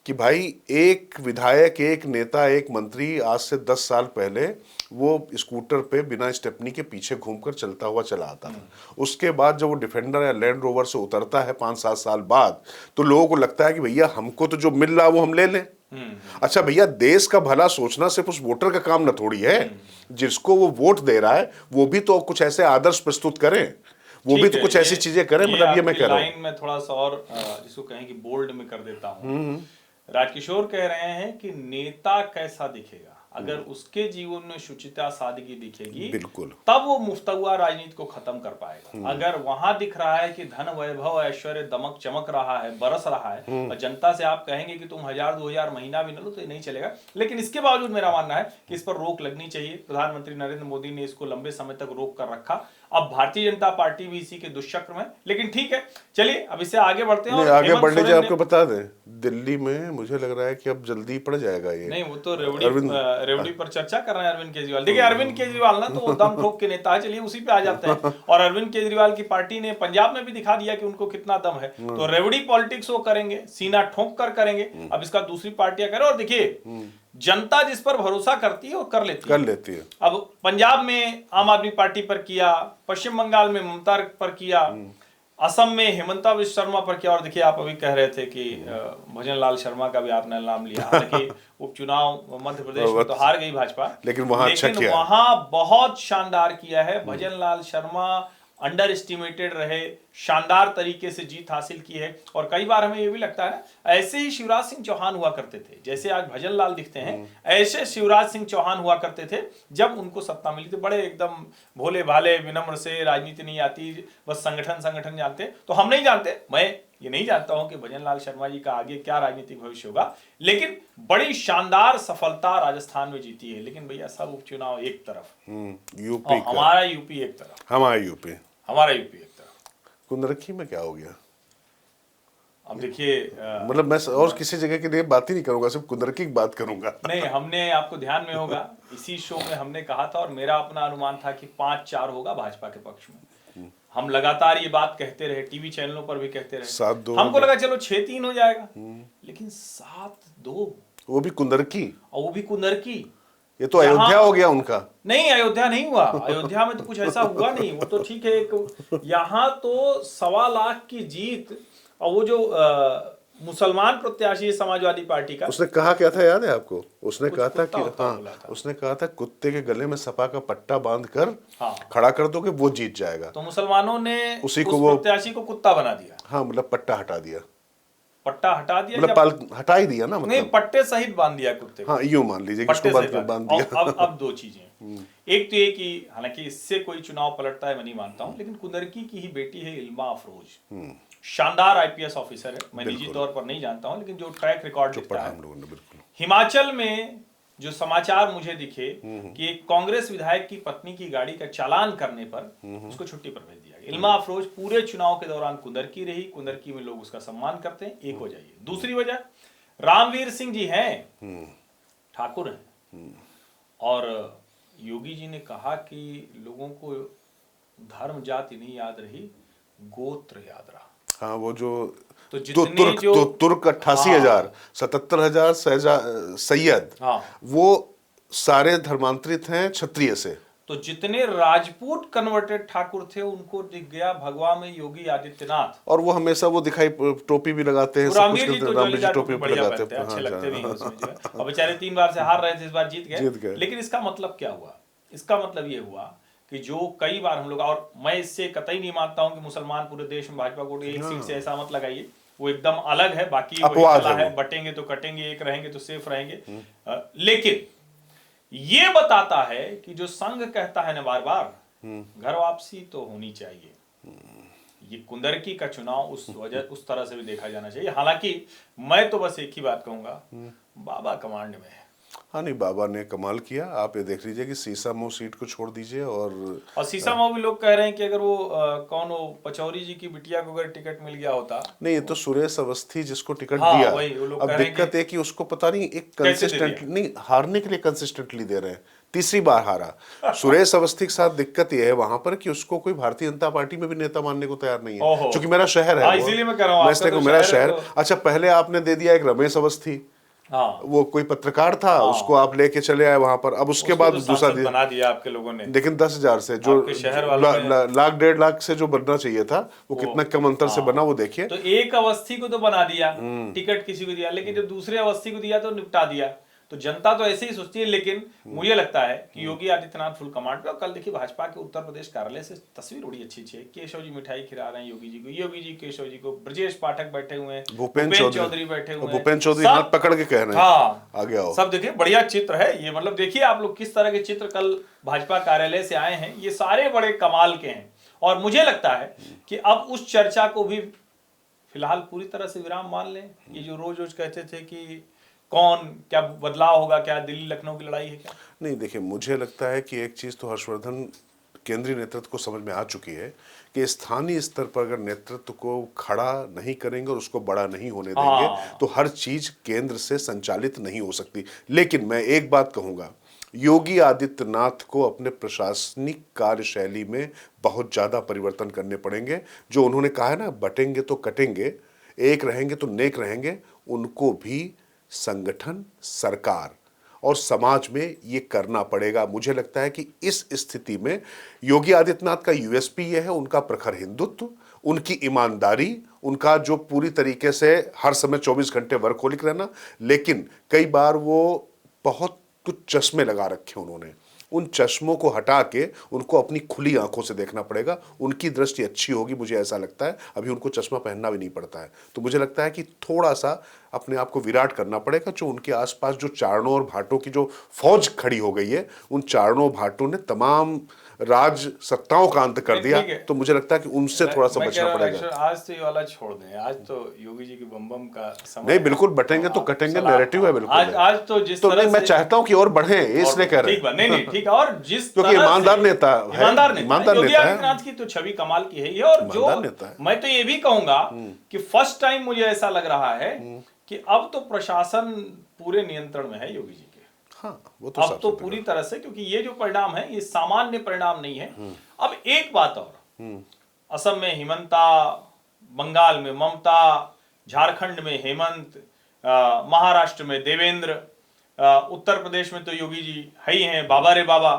कि भाई एक विधायक, एक नेता, एक मंत्री आज से 10 साल पहले वो स्कूटर पे बिना स्टेपनी के पीछे घूमकर चलता हुआ चला आता था, उसके बाद जब वो डिफेंडर या लैंड रोवर से उतरता है 5-7 साल बाद, तो लोगों को लगता है कि भैया हमको तो जो मिल रहा है वो हम ले लें। अच्छा भैया, देश का भला सोचना सिर्फ उस वोटर का काम न थोड़ी है, जिसको वो वोट दे रहा है वो भी तो कुछ ऐसे आदर्श प्रस्तुत करें, वो भी तो कुछ ऐसी चीजें करें। मतलब ये मैं कह रहा हूं,
लाइन में थोड़ा सा और जिसको कहें कि बोल्ड में कर देता हूं। राजकिशोर कह रहे हैं कि नेता कैसा दिखेगा, अगर उसके जीवन में शुचिता, सादगी दिखेगी,
बिल्कुल,
तब वो मुफ्तहुआ राजनीति को खत्म कर पाएगा। अगर वहां दिख रहा है कि धन, वैभव, ऐश्वर्य, दमक चमक रहा है, बरस रहा है, और जनता से आप कहेंगे कि तुम 1000-2000 महीना भी न लो, तो ये नहीं चलेगा। लेकिन इसके बावजूद मेरा मानना है कि इस पर रोक लगनी चाहिए। प्रधानमंत्री नरेंद्र मोदी ने इसको लंबे समय तक रोक कर रखा, अब भारतीय जनता पार्टी भी इसी के दुष्चक्र में। लेकिन ठीक है, चलिए अब इससे आगे बढ़ते हैं।
आगे बढ़ने से आपको बता दें, दिल्ली में मुझे लग रहा है कि अब जल्दी पड़ जाएगा ये।
नहीं, वो तो रेवड़ी पर चर्चा कर रहे हैं अरविंद केजरीवाल। देखिए, अरविंद केजरीवाल ना तो वो दम ठोक के नेता है, चलिए उसी पे आ जाते हैं। और अरविंद केजरीवाल की पार्टी ने पंजाब में भी दिखा दिया कि उनको कितना दम है, तो रेवड़ी पॉलिटिक्स वो करेंगे, सीना ठोक कर करेंगे। अब इसका दूसरी पार्टियां करें, और देखिए जनता जिस पर भरोसा करती है वो कर लेती है। अब पंजाब में आम आदमी पार्टी पर किया, पश्चिम बंगाल में ममता पर किया, असम में हेमंता विश्व शर्मा पर किया, और देखिए आप अभी कह रहे थे कि भजन लाल शर्मा का भी आपने नाम लिया। हालांकि उपचुनाव मध्य प्रदेश में तो हार गई भाजपा,
लेकिन
वहां बहुत शानदार किया है भजन लाल शर्मा। अंडर एस्टिमेटेड रहे, शानदार तरीके से जीत हासिल की है। और कई बार हमें ये भी लगता है ना, ऐसे ही शिवराज सिंह चौहान हुआ करते थे, जैसे आज भजन लाल दिखते हैं, ऐसे शिवराज सिंह चौहान हुआ करते थे जब उनको सत्ता मिली थी। बड़े एकदम भोले भाले, विनम्र से, राजनीति नहीं आती, बस संगठन जानते। तो हम नहीं जानते, मैं ये नहीं जानता हूं कि भजन लाल शर्मा जी का आगे क्या राजनीतिक भविष्य होगा, लेकिन बड़ी शानदार सफलता राजस्थान में जीती है। लेकिन भैया सब उपचुनाव एक तरफ,
यूपी
हमारा यूपी एक तरफ,
हमारा यूपी
एक तरफ।
कुंदरखी में क्या हो गया?
अब देखिए,
मतलब मैं और किसी जगह के लिए बात ही नहीं करूंगा, सिर्फ कुंदरखी की बात करूंगा।
नहीं, हमने, आपको ध्यान में होगा, इसी शो में हमने कहा था, और मेरा अपना अनुमान था कि 5-4 होगा भाजपा के पक्ष में। हम लगातार ये बात कहते रहे, टीवी चैनलों पर भी कहते रहे।
7-2
हमको लगा चलो 6-3 हो जाएगा, लेकिन 7-2,
वो भी कुंदरकी,
और वो भी कुंदरकी।
ये तो अयोध्या हो गया उनका।
नहीं, अयोध्या नहीं हुआ, अयोध्या में तो कुछ ऐसा हुआ नहीं, वो तो ठीक है। यहाँ तो 1.25 लाख की जीत, और वो जो मुसलमान प्रत्याशी है समाजवादी पार्टी का,
उसने कहा क्या था याद है आपको? उसने कहा था कि उसने कहा था कुत्ते के गले में सपा का पट्टा बांध कर खड़ा कर दोगे वो जीत जाएगा।
तो मुसलमानों ने
उसी
को वो प्रत्याशी को कुत्ता बना दिया।
हाँ, मतलब पट्टा हटा दिया,
मतलब
हटा ही दिया ना, मतलब
नहीं, पट्टे सहित बांध दिया कुत्ते को।
हाँ, यूं मान लीजिए कि उसको बांध दिया।
अब 2 चीजें, एक तो ये कि हालांकि इससे कोई चुनाव पलटता है मैं नहीं मानता हूं, लेकिन कुंदरकी की ही बेटी है इल्मा अफरोज, शानदार आईपीएस ऑफिसर है। मैं निजी तौर पर नहीं जानता हूं, लेकिन जो ट्रैक रिकॉर्ड दिखता है, हिमाचल में जो समाचार मुझे दिखे कि एक कांग्रेस विधायक की पत्नी की गाड़ी का चालान करने पर उसको छुट्टी पर भेज दिया गया। इल्मा अफरोज पूरे चुनाव के दौरान कुंदरकी रही, कुंदरकी में लोग उसका सम्मान करते हैं, एक हो जाइए। दूसरी वजह, रामवीर सिंह जी हैं, ठाकुर हैं, और योगी जी ने कहा कि लोगों को धर्म जाति नहीं याद रही, गोत्र याद रहा।
हाँ, वो जो
तो जितने
तुर्क 88,000, 77,000 सैयद, वो सारे धर्मांतरित हैं क्षत्रिय से।
तो जितने राजपूत कन्वर्टेड ठाकुर थे उनको दिख गया भगवा में योगी आदित्यनाथ,
और वो हमेशा वो दिखाई टोपी भी लगाते हैं, सब कुछ करते हैं, रामवीर जी टोपी भी लगाते हैं,
अच्छे लगते भी हैं उसमें जो है। और बेचारे 3 बार से हार रहे थे, इस बार जीत गए। लेकिन इसका मतलब क्या हुआ? इसका मतलब ये हुआ कि जो कई बार हम लोग, और मैं इससे कतई नहीं मानता हूं कि मुसलमान पूरे देश में भाजपा को एक सीट से ऐसा मत लगाइए, वो एकदम अलग है, बाकी वही चला है, बटेंगे तो कटेंगे, एक रहेंगे तो सेफ रहेंगे। लेकिन ये बताता है कि जो संघ कहता है ना बार बार, घर वापसी तो होनी चाहिए। ये कुंदरकी का चुनाव उस तरह से भी देखा जाना चाहिए। हालांकि मैं तो बस एक ही बात कहूंगा, बाबा कमांड में है।
हाँ, नहीं, बाबा ने कमाल किया। आप ये देख लीजिए कि सीसामऊ सीट को छोड़ दीजिए, और
सीसामऊ भी लोग कह रहे हैं कि अगर वो कौन हो, पचौरी जी की बिटिया को अगर टिकट मिल गया होता।
नहीं, ये तो सुरेश अवस्थी जिसको टिकट दिया। अब दिक्कत है कि उसको पता नहीं एक कंसिस्टेंटली नहीं, हारने के लिए कंसिस्टेंटली दे रहे हैं, तीसरी बार हारा। सुरेश अवस्थी के साथ दिक्कत ये है वहां पर कि उसको कोई भारतीय जनता पार्टी में भी नेता मानने को तैयार नहीं है, क्योंकि मेरा शहर है,
इसीलिए मैं कह रहा हूं
मेरा शहर। अच्छा, पहले आपने दे दिया एक रमेश अवस्थी, वो कोई पत्रकार था, उसको आप लेके चले आए वहां पर। अब उसके बाद दूसरा
बना दिया आपके लोगों ने,
लेकिन 10,000 से जो लाख 1.5 लाख से जो बनना चाहिए था, वो कितना कम अंतर से बना, वो देखिए।
तो एक अवस्थी को तो बना दिया, टिकट किसी को दिया, लेकिन जब दूसरे अवस्थी को दिया तो निपटा दिया। तो जनता तो ऐसे ही सोचती है। लेकिन मुझे लगता है कि योगी आदित्यनाथ फुल कमांड पे। कल देखिए भाजपा के उत्तर प्रदेश कार्यालय से तस्वीर बड़ी अच्छी है। केशव जी मिठाई खिला रहे हैं योगी जी को, योगी जी केशव जी को, ब्रजेश पाठक बैठे हुए हैं, भूपेंद्र चौधरी बैठे हुए हैं,
भूपेंद्र चौधरी हाथ पकड़ के कह रहे हैं आ गया हो।
सब देखिए बढ़िया चित्र है ये। मतलब देखिए आप लोग किस तरह के चित्र कल भाजपा कार्यालय से आए हैं, ये सारे बड़े कमाल के हैं। और मुझे लगता है कि अब उस चर्चा को भी फिलहाल पूरी तरह से विराम मान लें। ये जो रोज रोज कहते थे कि कौन क्या बदलाव होगा, क्या दिल्ली लखनऊ की लड़ाई है क्या?
नहीं, देखिए, मुझे लगता है कि एक चीज तो हर्षवर्धन केंद्रीय नेतृत्व को समझ में आ चुकी है कि स्थानीय स्तर पर अगर नेतृत्व को खड़ा नहीं करेंगे और उसको बड़ा नहीं होने देंगे, तो हर चीज केंद्र से संचालित नहीं हो सकती। लेकिन मैं एक बात कहूंगा, योगी आदित्यनाथ को अपने प्रशासनिक कार्यशैली में बहुत ज्यादा परिवर्तन करने पड़ेंगे। जो उन्होंने कहा है ना, बटेंगे तो कटेंगे, एक रहेंगे तो नेक रहेंगे, उनको भी संगठन, सरकार और समाज में ये करना पड़ेगा। मुझे लगता है कि इस स्थिति में योगी आदित्यनाथ का यूएसपी ये है, उनका प्रखर हिंदुत्व, उनकी ईमानदारी, उनका जो पूरी तरीके से हर समय 24 घंटे वर्कहोलिक रहना। लेकिन कई बार वो बहुत कुछ चश्मे लगा रखे उन्होंने, उन चश्मों को हटा के उनको अपनी खुली आंखों से देखना पड़ेगा। उनकी दृष्टि अच्छी होगी, मुझे ऐसा लगता है। अभी उनको चश्मा पहनना भी नहीं पड़ता है। तो मुझे लगता है कि थोड़ा सा अपने आप को विराट करना पड़ेगा। जो उनके आसपास जो चारणों और भाटों की जो फौज खड़ी हो गई है, उन चारणों भाटों ने तमाम राज सत्ताओं का अंत कर दिया। तो मुझे लगता है कि उनसे थोड़ा सा बचना पड़ेगा।
आज तो ये वाला छोड़ दें, आज तो योगी जी की बम का समय
नहीं, बिल्कुल बटेंगे तो कटेंगे, नैरेटिव है बिल्कुल।
आज तो जिस तरह
मैं चाहता हूं कि और बढ़े, इसलिए कह रहे हैं।
नहीं ठीक है। और जिस
क्योंकि ईमानदार नेता है,
ईमानदार योगी आदित्यनाथ की तो छवि कमाल की है। और जो मैं तो ये भी कहूंगा कि फर्स्ट टाइम मुझे ऐसा लग रहा है कि अब तो प्रशासन पूरे नियंत्रण में है योगी जी के।
हाँ, वो तो
अब तो पूरी तरह से, क्योंकि ये जो परिणाम है ये सामान्य परिणाम नहीं है। अब एक बात और, असम में हिमंता, बंगाल में ममता, झारखंड में हेमंत, महाराष्ट्र में देवेंद्र, उत्तर प्रदेश में तो योगी जी है ही हैं, बाबा रे बाबा,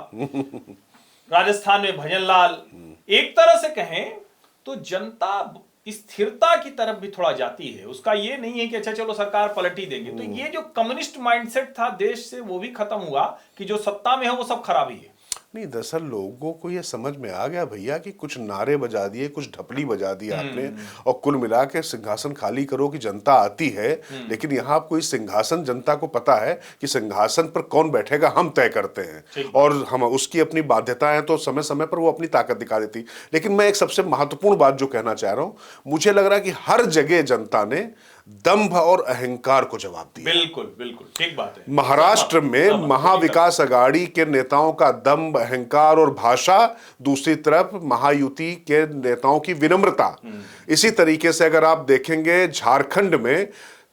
राजस्थान में भजनलाल। एक तरह से कहें तो जनता स्थिरता की तरफ भी थोड़ा जाती है। उसका ये नहीं है कि अच्छा चलो सरकार पलट ही देंगे। तो ये जो कम्युनिस्ट माइंडसेट था देश से, वो भी खत्म हुआ कि जो सत्ता में है वो सब खराब ही है।
नहीं, दरअसल लोगों को ये समझ में आ गया भैया कि कुछ नारे बजा दिए, कुछ ढपली बजा दी आपने, और कुल मिला के सिंहासन खाली करो कि जनता आती है। लेकिन यहाँ कोई सिंहासन, जनता को पता है कि सिंहासन पर कौन बैठेगा हम तय करते हैं, और हम उसकी अपनी बाध्यताएं, तो समय समय पर वो अपनी ताकत दिखा देती। लेकिन मैं एक सबसे महत्वपूर्ण बात जो कहना चाह रहा हूँ, मुझे लग रहा है कि हर जगह जनता ने दंभ और अहंकार को जवाब दिया।
बिल्कुल बिल्कुल ठीक बात है।
महाराष्ट्र में महाविकास अघाड़ी के नेताओं का दंभ, अहंकार और भाषा, दूसरी तरफ महायुति के नेताओं की विनम्रता। इसी तरीके से अगर आप देखेंगे झारखंड में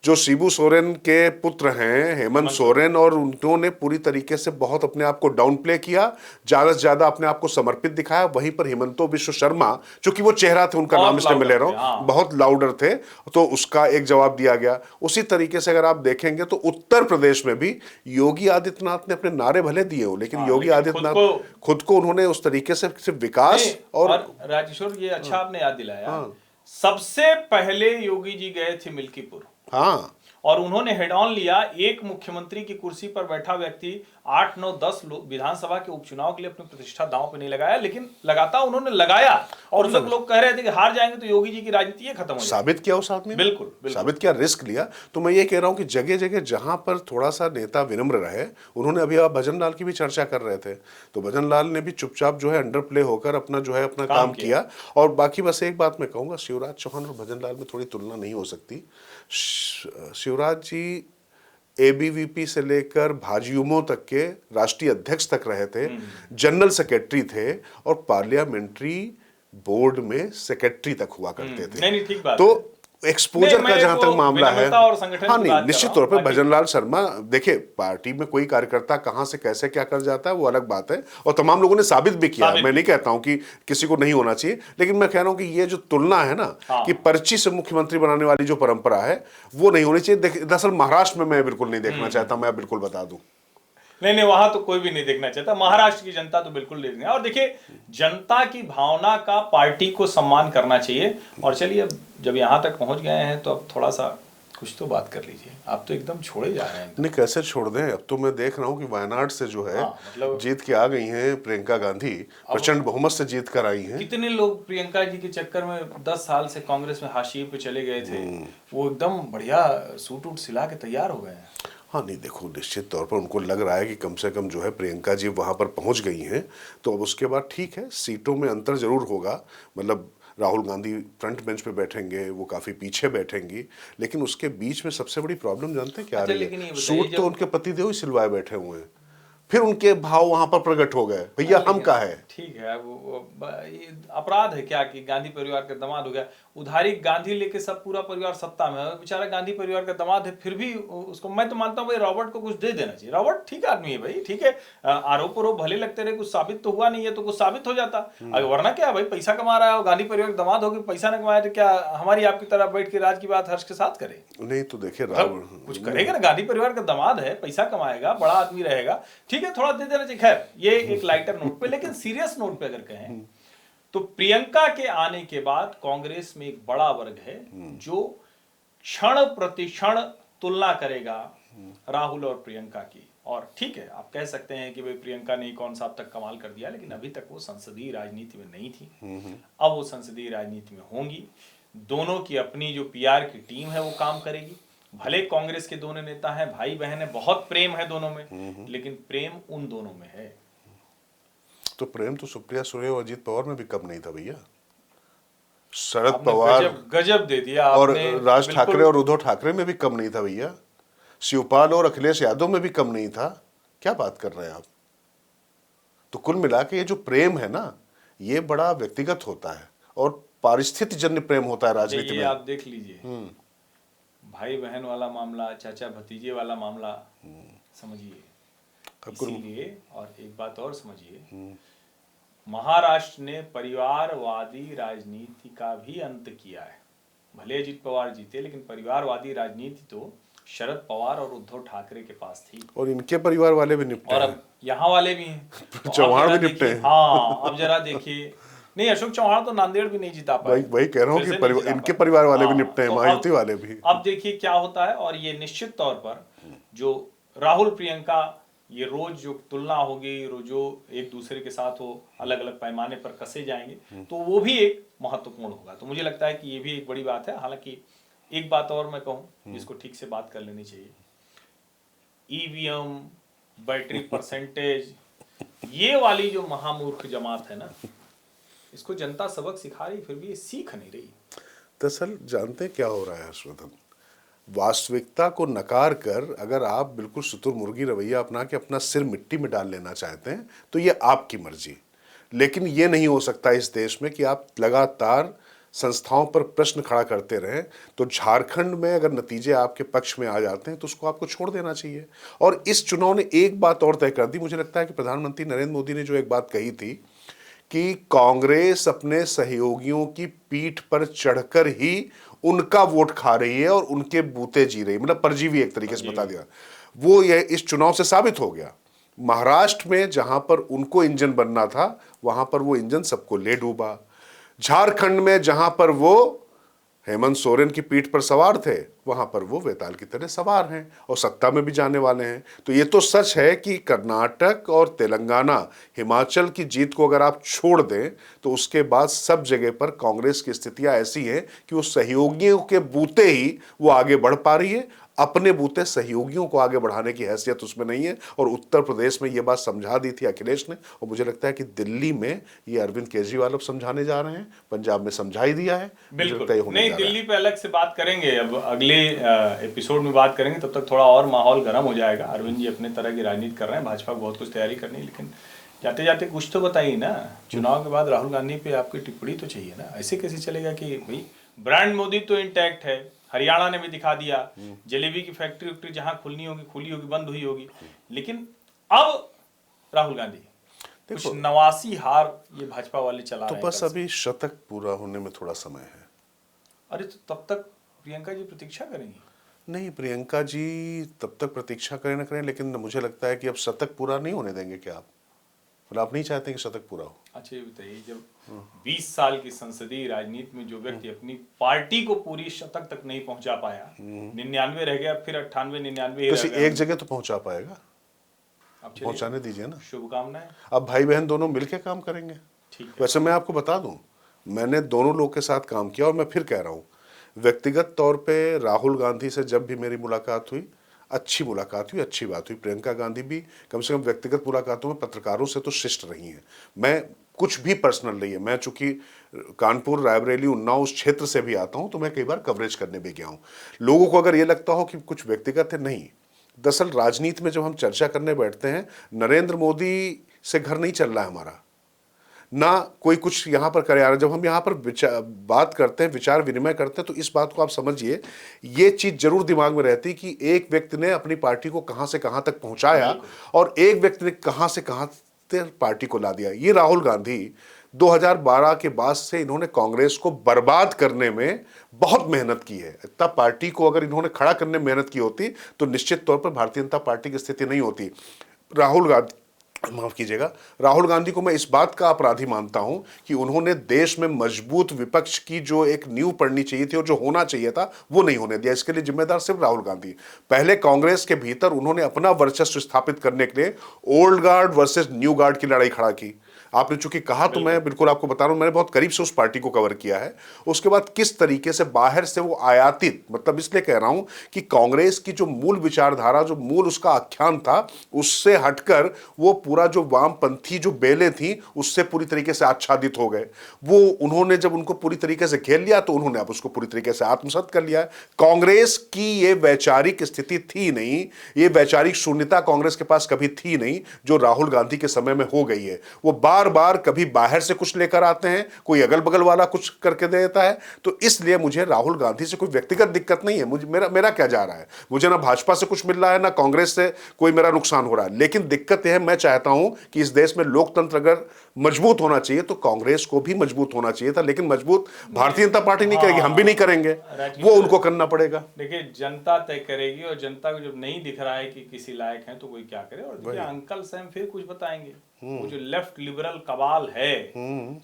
जो शिबू सोरेन के पुत्र हैं हेमंत सोरेन, और उन्होंने पूरी तरीके से बहुत अपने आप को डाउन प्ले किया, ज्यादा से ज्यादा अपने आप को समर्पित दिखाया। वहीं पर हिमंतो बिश्व शर्मा, चूंकि वो चेहरा थे, उनका नाम इसलिए मैं ले रहा हूं, बहुत लाउडर थे, तो उसका एक जवाब दिया गया। उसी तरीके से अगर आप देखेंगे तो उत्तर प्रदेश में भी योगी आदित्यनाथ ने अपने नारे भले दिए हो, लेकिन योगी आदित्यनाथ खुद को उन्होंने उस तरीके से सिर्फ विकास और
राजेश्वर, ये अच्छा आपने याद दिलाया। सबसे पहले योगी जी गए थे मिल्कीपुर,
हाँ,
और उन्होंने हेड ऑन लिया। एक मुख्यमंत्री की कुर्सी पर बैठा व्यक्ति 8, 9, 10 विधानसभा के उपचुनाव के लिए अपनी प्रतिष्ठा दांव पे नहीं लगाया, लेकिन लगाता उन्होंने लगाया। और सब लोग कह रहे थे कि हार जाएंगे तो योगी जी की राजनीति ये खत्म हो जाएगी।
साबित किया उस आदमी ने,
बिल्कुल
साबित किया, रिस्क लिया। तो मैं ये कह रहा हूं कि जगह जगह जहां पर थोड़ा सा नेता विनम्र रहे, उन्होंने, अभी आप भजन लाल की भी चर्चा कर रहे थे, तो भजन लाल ने भी चुपचाप जो है अंडर प्ले होकर अपना जो है अपना काम किया। और बाकी बस एक बात मैं कहूंगा, शिवराज चौहान और भजन लाल में थोड़ी तुलना नहीं हो सकती। शिवराज जी एबीवीपी से लेकर भाजयुमो तक के राष्ट्रीय अध्यक्ष तक रहे थे, जनरल सेक्रेटरी थे, और पार्लियामेंट्री बोर्ड में सेक्रेटरी तक हुआ करते थे।
नहीं, ठीक बात
तो
है।
एक्सपोजर का जहां तक मामला है, हाँ नहीं, निश्चित तौर पर भजनलाल शर्मा, देखिए पार्टी में कोई कार्यकर्ता कहां से कैसे क्या कर जाता है वो अलग बात है, और तमाम लोगों ने साबित भी किया। मैं नहीं कहता हूं कि किसी को नहीं होना चाहिए, लेकिन मैं कह रहा हूं कि ये जो तुलना है ना, कि पर्ची से मुख्यमंत्री बनाने वाली जो परंपरा है वो नहीं होनी चाहिए। दरअसल महाराष्ट्र में मैं बिल्कुल नहीं देखना चाहता, मैं बिल्कुल बता दूं।
नहीं, वहां तो कोई भी नहीं देखना चाहता। महाराष्ट्र की जनता तो बिल्कुल देखनी है। और देखिए, जनता की भावना का पार्टी को सम्मान करना चाहिए। और चलिए, अब जब यहां तक पहुंच गए हैं तो अब थोड़ा सा कुछ तो बात कर लीजिए। आप तो एकदम छोड़े जा रहे हैं।
नहीं, कैसे छोड़ दें? अब तो मैं देख रहा हूं कि वायनाड से जो है जीत के आ गई हैं प्रियंका गांधी, प्रचंड बहुमत से जीत कर आई हैं।
कितने लोग प्रियंका जी के चक्कर में 10 साल से कांग्रेस में हाशिए पे चले गए थे, वो एकदम बढ़िया सूट वूट सिला के तैयार हो गए हैं।
हाँ नहीं, देखो, निश्चित तौर पर उनको लग रहा है कि कम से कम जो है प्रियंका जी वहाँ पर पहुँच गई हैं, तो अब उसके बाद ठीक है, सीटों में अंतर जरूर होगा। मतलब राहुल गांधी फ्रंट बेंच पे बैठेंगे, वो काफ़ी पीछे बैठेंगी, लेकिन उसके बीच में सबसे बड़ी प्रॉब्लम जानते हैं क्या आ रही है? सूट तो उनके पतिदेव ही सिलवाए बैठे हुए हैं, फिर उनके भाव वहां पर प्रकट हो गए, भैया हम का है।
ठीक है, वो ये अपराध है क्या कि गांधी परिवार का दामाद हो गया, उधारी गांधी लेके सब पूरा परिवार सत्ता में है, बेचारा गांधी परिवार का दामाद है, फिर भी उसको मैं तो मानता हूँ भाई रॉबर्ट को कुछ दे देना चाहिए। रॉबर्ट ठीक आदमी है भाई, ठीक है, आरोप भले लगते रहे, कुछ साबित तो हुआ नहीं है, तो कुछ साबित हो जाता। वरना क्या भाई, पैसा कमा रहा है, गांधी परिवार का दामाद होगी, पैसा न कमाए तो क्या हमारी आपकी तरह बैठ के राज की बात हर्ष के साथ करे?
नहीं तो देखिए,
कुछ करेगा ना, गांधी परिवार का दामाद है, पैसा कमाएगा, बड़ा आदमी रहेगा, ठीक है, थोड़ा दे देना चाहिए। खैर, ये एक लाइटर नोट पे। लेकिन सीरियस नोट पे अगर कहें तो प्रियंका के आने के बाद कांग्रेस में एक बड़ा वर्ग है जो क्षण प्रतिक्षण तुलना करेगा राहुल और प्रियंका की। और ठीक है, आप कह सकते हैं कि भाई प्रियंका ने कौन सा अब तक कमाल कर दिया, लेकिन अभी तक वो संसदीय राजनीति में नहीं थी। अब वो संसदीय राजनीति में होंगी। दोनों की अपनी जो पीआर की टीम है वो काम करेगी। भले कांग्रेस के दोनों नेता हैं, भाई बहन है, बहुत प्रेम है दोनों में, लेकिन प्रेम उन दोनों में है।
तो प्रेम तो सुप्रिया सुले और अजीत पवार में भी कम नहीं था भैया। शरद पवार
गजब दे दिया
और राज ठाकरे और उद्धव ठाकरे में भी कम नहीं था भैया। शिवपाल और अखिलेश यादव में भी कम नहीं था। क्या बात कर रहे हैं आप? तो कुल मिला के ये जो प्रेम है ना, ये बड़ा व्यक्तिगत होता है और पारिस्थितिक जन्य प्रेम होता है राजनीति में।
आप देख लीजिए, भाई बहन वाला मामला, चाचा भतीजे वाला मामला, समझिए। इसीलिए, और एक बात और समझिए, महाराष्ट्र ने परिवारवादी राजनीति का भी अंत किया है। भले अजीत पवार जीते, लेकिन परिवारवादी राजनीति तो शरद पवार और उद्धव ठाकरे के पास थी,
और इनके परिवार वाले भी निपटे,
और अब यहाँ वाले भी हैं,
चौहान भी निपटे।
हाँ, अब जरा देखिए, नहीं, अशोक चौहान तो नांदेड़ भी नहीं जीता पाए।
वही कह रहा हूँ कि इनके परिवार वाले भी निपटे हैं, महायुति वाले भी।
अब देखिए क्या होता है। और ये निश्चित तौर पर जो राहुल प्रियंका, ये रोज जो तुलना होगी, जो एक दूसरे के साथ वो अलग अलग पैमाने पर कसे जाएंगे, तो वो भी एक महत्वपूर्ण होगा। तो मुझे लगता है कि ये भी एक बड़ी बात है। हालांकि एक बात और मैं कहूँ जिसको ठीक से बात कर लेनी चाहिए, ईवीएम, बैटरी परसेंटेज, ये वाली जो महामूर्ख जमात है ना, इसको जनता सबक सिखा रही, फिर भी ये सीख नहीं रही।
दरअसल जानते क्या हो रहा है हर्षवर्धन, वास्तविकता को नकार कर अगर आप बिल्कुल शुतुरमुर्गी रवैया अपना के अपना सिर मिट्टी में डाल लेना चाहते हैं तो ये आपकी मर्जी, लेकिन ये नहीं हो सकता इस देश में कि आप लगातार संस्थाओं पर प्रश्न खड़ा करते रहें। तो झारखंड में अगर नतीजे आपके पक्ष में आ जाते हैं तो उसको आपको छोड़ देना चाहिए। और इस चुनाव ने एक बात और तय कर दी, मुझे लगता है कि प्रधानमंत्री नरेंद्र मोदी ने जो एक बात कही थी कि कांग्रेस अपने सहयोगियों की पीठ पर चढ़कर ही उनका वोट खा रही है और उनके बूते जी रही है, मतलब परजीवी एक तरीके से बता दिया, वो ये इस चुनाव से साबित हो गया। महाराष्ट्र में जहां पर उनको इंजन बनना था वहां पर वो इंजन सबको ले डूबा। झारखंड में जहां पर वो हेमंत सोरेन की पीठ पर सवार थे वहां पर वो वेताल की तरह सवार हैं और सत्ता में भी जाने वाले हैं। तो ये तो सच है कि कर्नाटक और तेलंगाना, हिमाचल की जीत को अगर आप छोड़ दें तो उसके बाद सब जगह पर कांग्रेस की स्थितियां ऐसी हैं कि वो सहयोगियों के बूते ही वो आगे बढ़ पा रही है, अपने बूते सहयोगियों को आगे बढ़ाने की हैसियत उसमें नहीं है। और उत्तर प्रदेश में ये बात समझा दी थी अखिलेश ने, और मुझे लगता है कि दिल्ली में ये अरविंद केजरीवाल अब समझाने जा रहे हैं, पंजाब में समझा ही दिया है।
बिल्कुल
होने
नहीं,
जा रहा है।
दिल्ली पे अलग से बात करेंगे, अब अगले एपिसोड में बात करेंगे। तब तक थोड़ा और माहौल गर्म हो जाएगा। अरविंद जी अपने तरह की राजनीति कर रहे हैं, भाजपा को बहुत कुछ तैयारी करनी है, लेकिन जाते जाते कुछ तो बताइए ना। चुनाव के बाद राहुल गांधी पे आपकी टिप्पणी तो चाहिए ना। ऐसे कैसे चलेगा कि भाई ब्रांड मोदी तो इंटैक्ट है, हरियाणा ने भी दिखा दिया, जलेबी की फैक्ट्री वैक्ट्री जहां खुलनी होगी खुली होगी, बंद हुई होगी, लेकिन अब राहुल गांधी कुछ 89 हार ये भाजपा वाले चला
तो
रहे हैं।
बस अभी शतक पूरा होने में थोड़ा समय है।
अरे तो तब तक प्रियंका जी प्रतीक्षा करेंगी?
नहीं, प्रियंका जी तब तक प्रतीक्षा करें ना करें, लेकिन मुझे लगता है कि अब शतक पूरा नहीं होने देंगे क्या आप? मतलब आप नहीं चाहते कि शतक पूरा हो?
अच्छा ये बताइए, जब 20 साल की संसदीय राजनीति में जो व्यक्ति अपनी पार्टी को पूरी शतक तक नहीं पहुंचा पाया, 99 रह गया, फिर 98 99 ही
तो
रह
किसी
गया,
एक जगह तो पहुंचा पाएगा,
अब चलिए,
पहुंचाने दीजिए ना।
शुभकामनाएं।
अब भाई बहन दोनों मिलके काम करेंगे।
ठीक है।
वैसे मैं आपको बता दूं, मैंने दोनों लोग के साथ काम किया और मैं फिर कह रहा हूं, व्यक्तिगत तौर पे राहुल गांधी से जब भी मेरी मुलाकात हुई, अच्छी मुलाकात हुई, अच्छी बात हुई। प्रियंका गांधी भी कम से कम व्यक्तिगत मुलाकातों में पत्रकारों से तो शिष्ट रही हैं। मैं कुछ भी पर्सनल नहीं है, मैं चूंकि कानपुर, रायबरेली, उन्नाव उस क्षेत्र से भी आता हूं तो मैं कई बार कवरेज करने भी गया हूं। लोगों को अगर ये लगता हो कि कुछ व्यक्तिगत है, नहीं। दरअसल राजनीति में जब हम चर्चा करने बैठते हैं, नरेंद्र मोदी से घर नहीं चल रहा है हमारा, ना कोई कुछ यहाँ पर करे आ रहा है। जब हम यहाँ पर बात करते हैं, विचार विनिमय करते हैं, तो इस बात को आप समझिए, ये चीज जरूर दिमाग में रहती कि एक व्यक्ति ने अपनी पार्टी को कहां से कहां तक पहुंचाया और एक व्यक्ति ने कहां से कहां तक पार्टी को ला दिया। ये राहुल गांधी 2012 के बाद से इन्होंने कांग्रेस को बर्बाद करने में बहुत मेहनत की है। तब पार्टी को अगर इन्होंने खड़ा करने में मेहनत की होती तो निश्चित तौर पर भारतीय जनता पार्टी की स्थिति नहीं होती। राहुल गांधी, माफ कीजिएगा, राहुल गांधी को मैं इस बात का अपराधी मानता हूं कि उन्होंने देश में मजबूत विपक्ष की जो एक नींव पड़नी चाहिए थी और जो होना चाहिए था वो नहीं होने दिया। इसके लिए जिम्मेदार सिर्फ राहुल गांधी। पहले कांग्रेस के भीतर उन्होंने अपना वर्चस्व स्थापित करने के लिए old guard versus new guard की लड़ाई खड़ा की। आपने चूंकि कहा तो मैं बिल्कुल आपको बता रहा हूं, मैंने बहुत करीब से उस पार्टी को कवर किया है। उसके बाद किस तरीके से बाहर से वो आयातित, मतलब इसलिए कह रहा हूं कि कांग्रेस की जो मूल विचारधारा, जो मूल उसका आख्यान था, उससे हटकर वो पूरा जो वामपंथी जो बेलें थी उससे पूरी तरीके से आच्छादित हो गए। वो उन्होंने जब उनको पूरी तरीके से घेर लिया तो उन्होंने अब उसको पूरी तरीके से आत्मसात कर लिया है। कांग्रेस की ये वैचारिक स्थिति थी नहीं, ये वैचारिक शून्यता कांग्रेस के पास कभी थी नहीं, जो राहुल गांधी के समय में हो गई है। वो बार बार कभी बाहर से कुछ लेकर आते हैं, कोई अगल बगल वाला कुछ करके दे देता है। तो इसलिए मुझे राहुल गांधी से कोई व्यक्तिगत दिक्कत नहीं है। मुझे मेरा क्या जा रहा है, मुझे ना भाजपा से कुछ मिल रहा है, ना कांग्रेस से कोई मेरा नुकसान हो रहा है। लेकिन दिक्कत यह है, मैं चाहता हूं कि इस देश में लोकतंत्र अगर मजबूत होना चाहिए तो कांग्रेस को भी मजबूत होना चाहिए था, लेकिन मजबूत भारतीय जनता पार्टी नहीं करेगी, हम भी नहीं करेंगे, वो उनको करना पड़ेगा।
देखिए, जनता तय करेगी, और जनता को जब नहीं दिख रहा है कि किसी लायक है तो कोई क्या करे। और देखिए, अंकल सैम फिर कुछ बताएंगे। वो जो लेफ्ट लिबरल कबाल है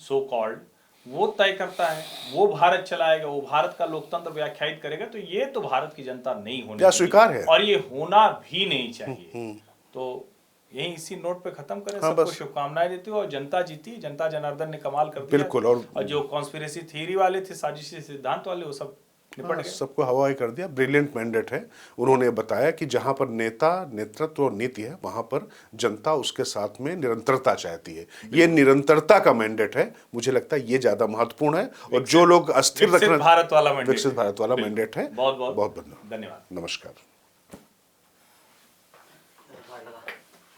सो कॉल्ड, वो तय करता है, वो भारत चलाएगा, वो भारत का लोकतंत्र व्याख्यायित करेगा। तो ये तो भारत की जनता नहीं होनी चाहिए,
स्वीकार है,
और ये होना भी नहीं चाहिए। तो यही इसी नोट पे खत्म करें। सबको शुभकामनाएं देती हूँ, और जनता जीती, जनता जनार्दन ने कमाल कर दिया।
बिल्कुल। और
जो कॉन्स्पिरेसी थ्योरी वाले थे, साजिशी सिद्धांत वाले, वो सब निपट गए।
सबको हवाई कर दिया। ब्रिलियंट मैंडेट है। उन्होंने बताया कि जहां पर नेता, नेतृत्व और नीति है, वहां पर जनता उसके साथ में निरंतरता चाहती है। ये निरंतरता का मैंडेट है, मुझे लगता है ये ज्यादा महत्वपूर्ण है। और जो लोग अस्थिर
विकसित
रखना,
भारत वाला मैंडेट
विकसित भारत वाला मैंडेट है।
बहुत बहुत
बहुत
धन्यवाद।
नमस्कार।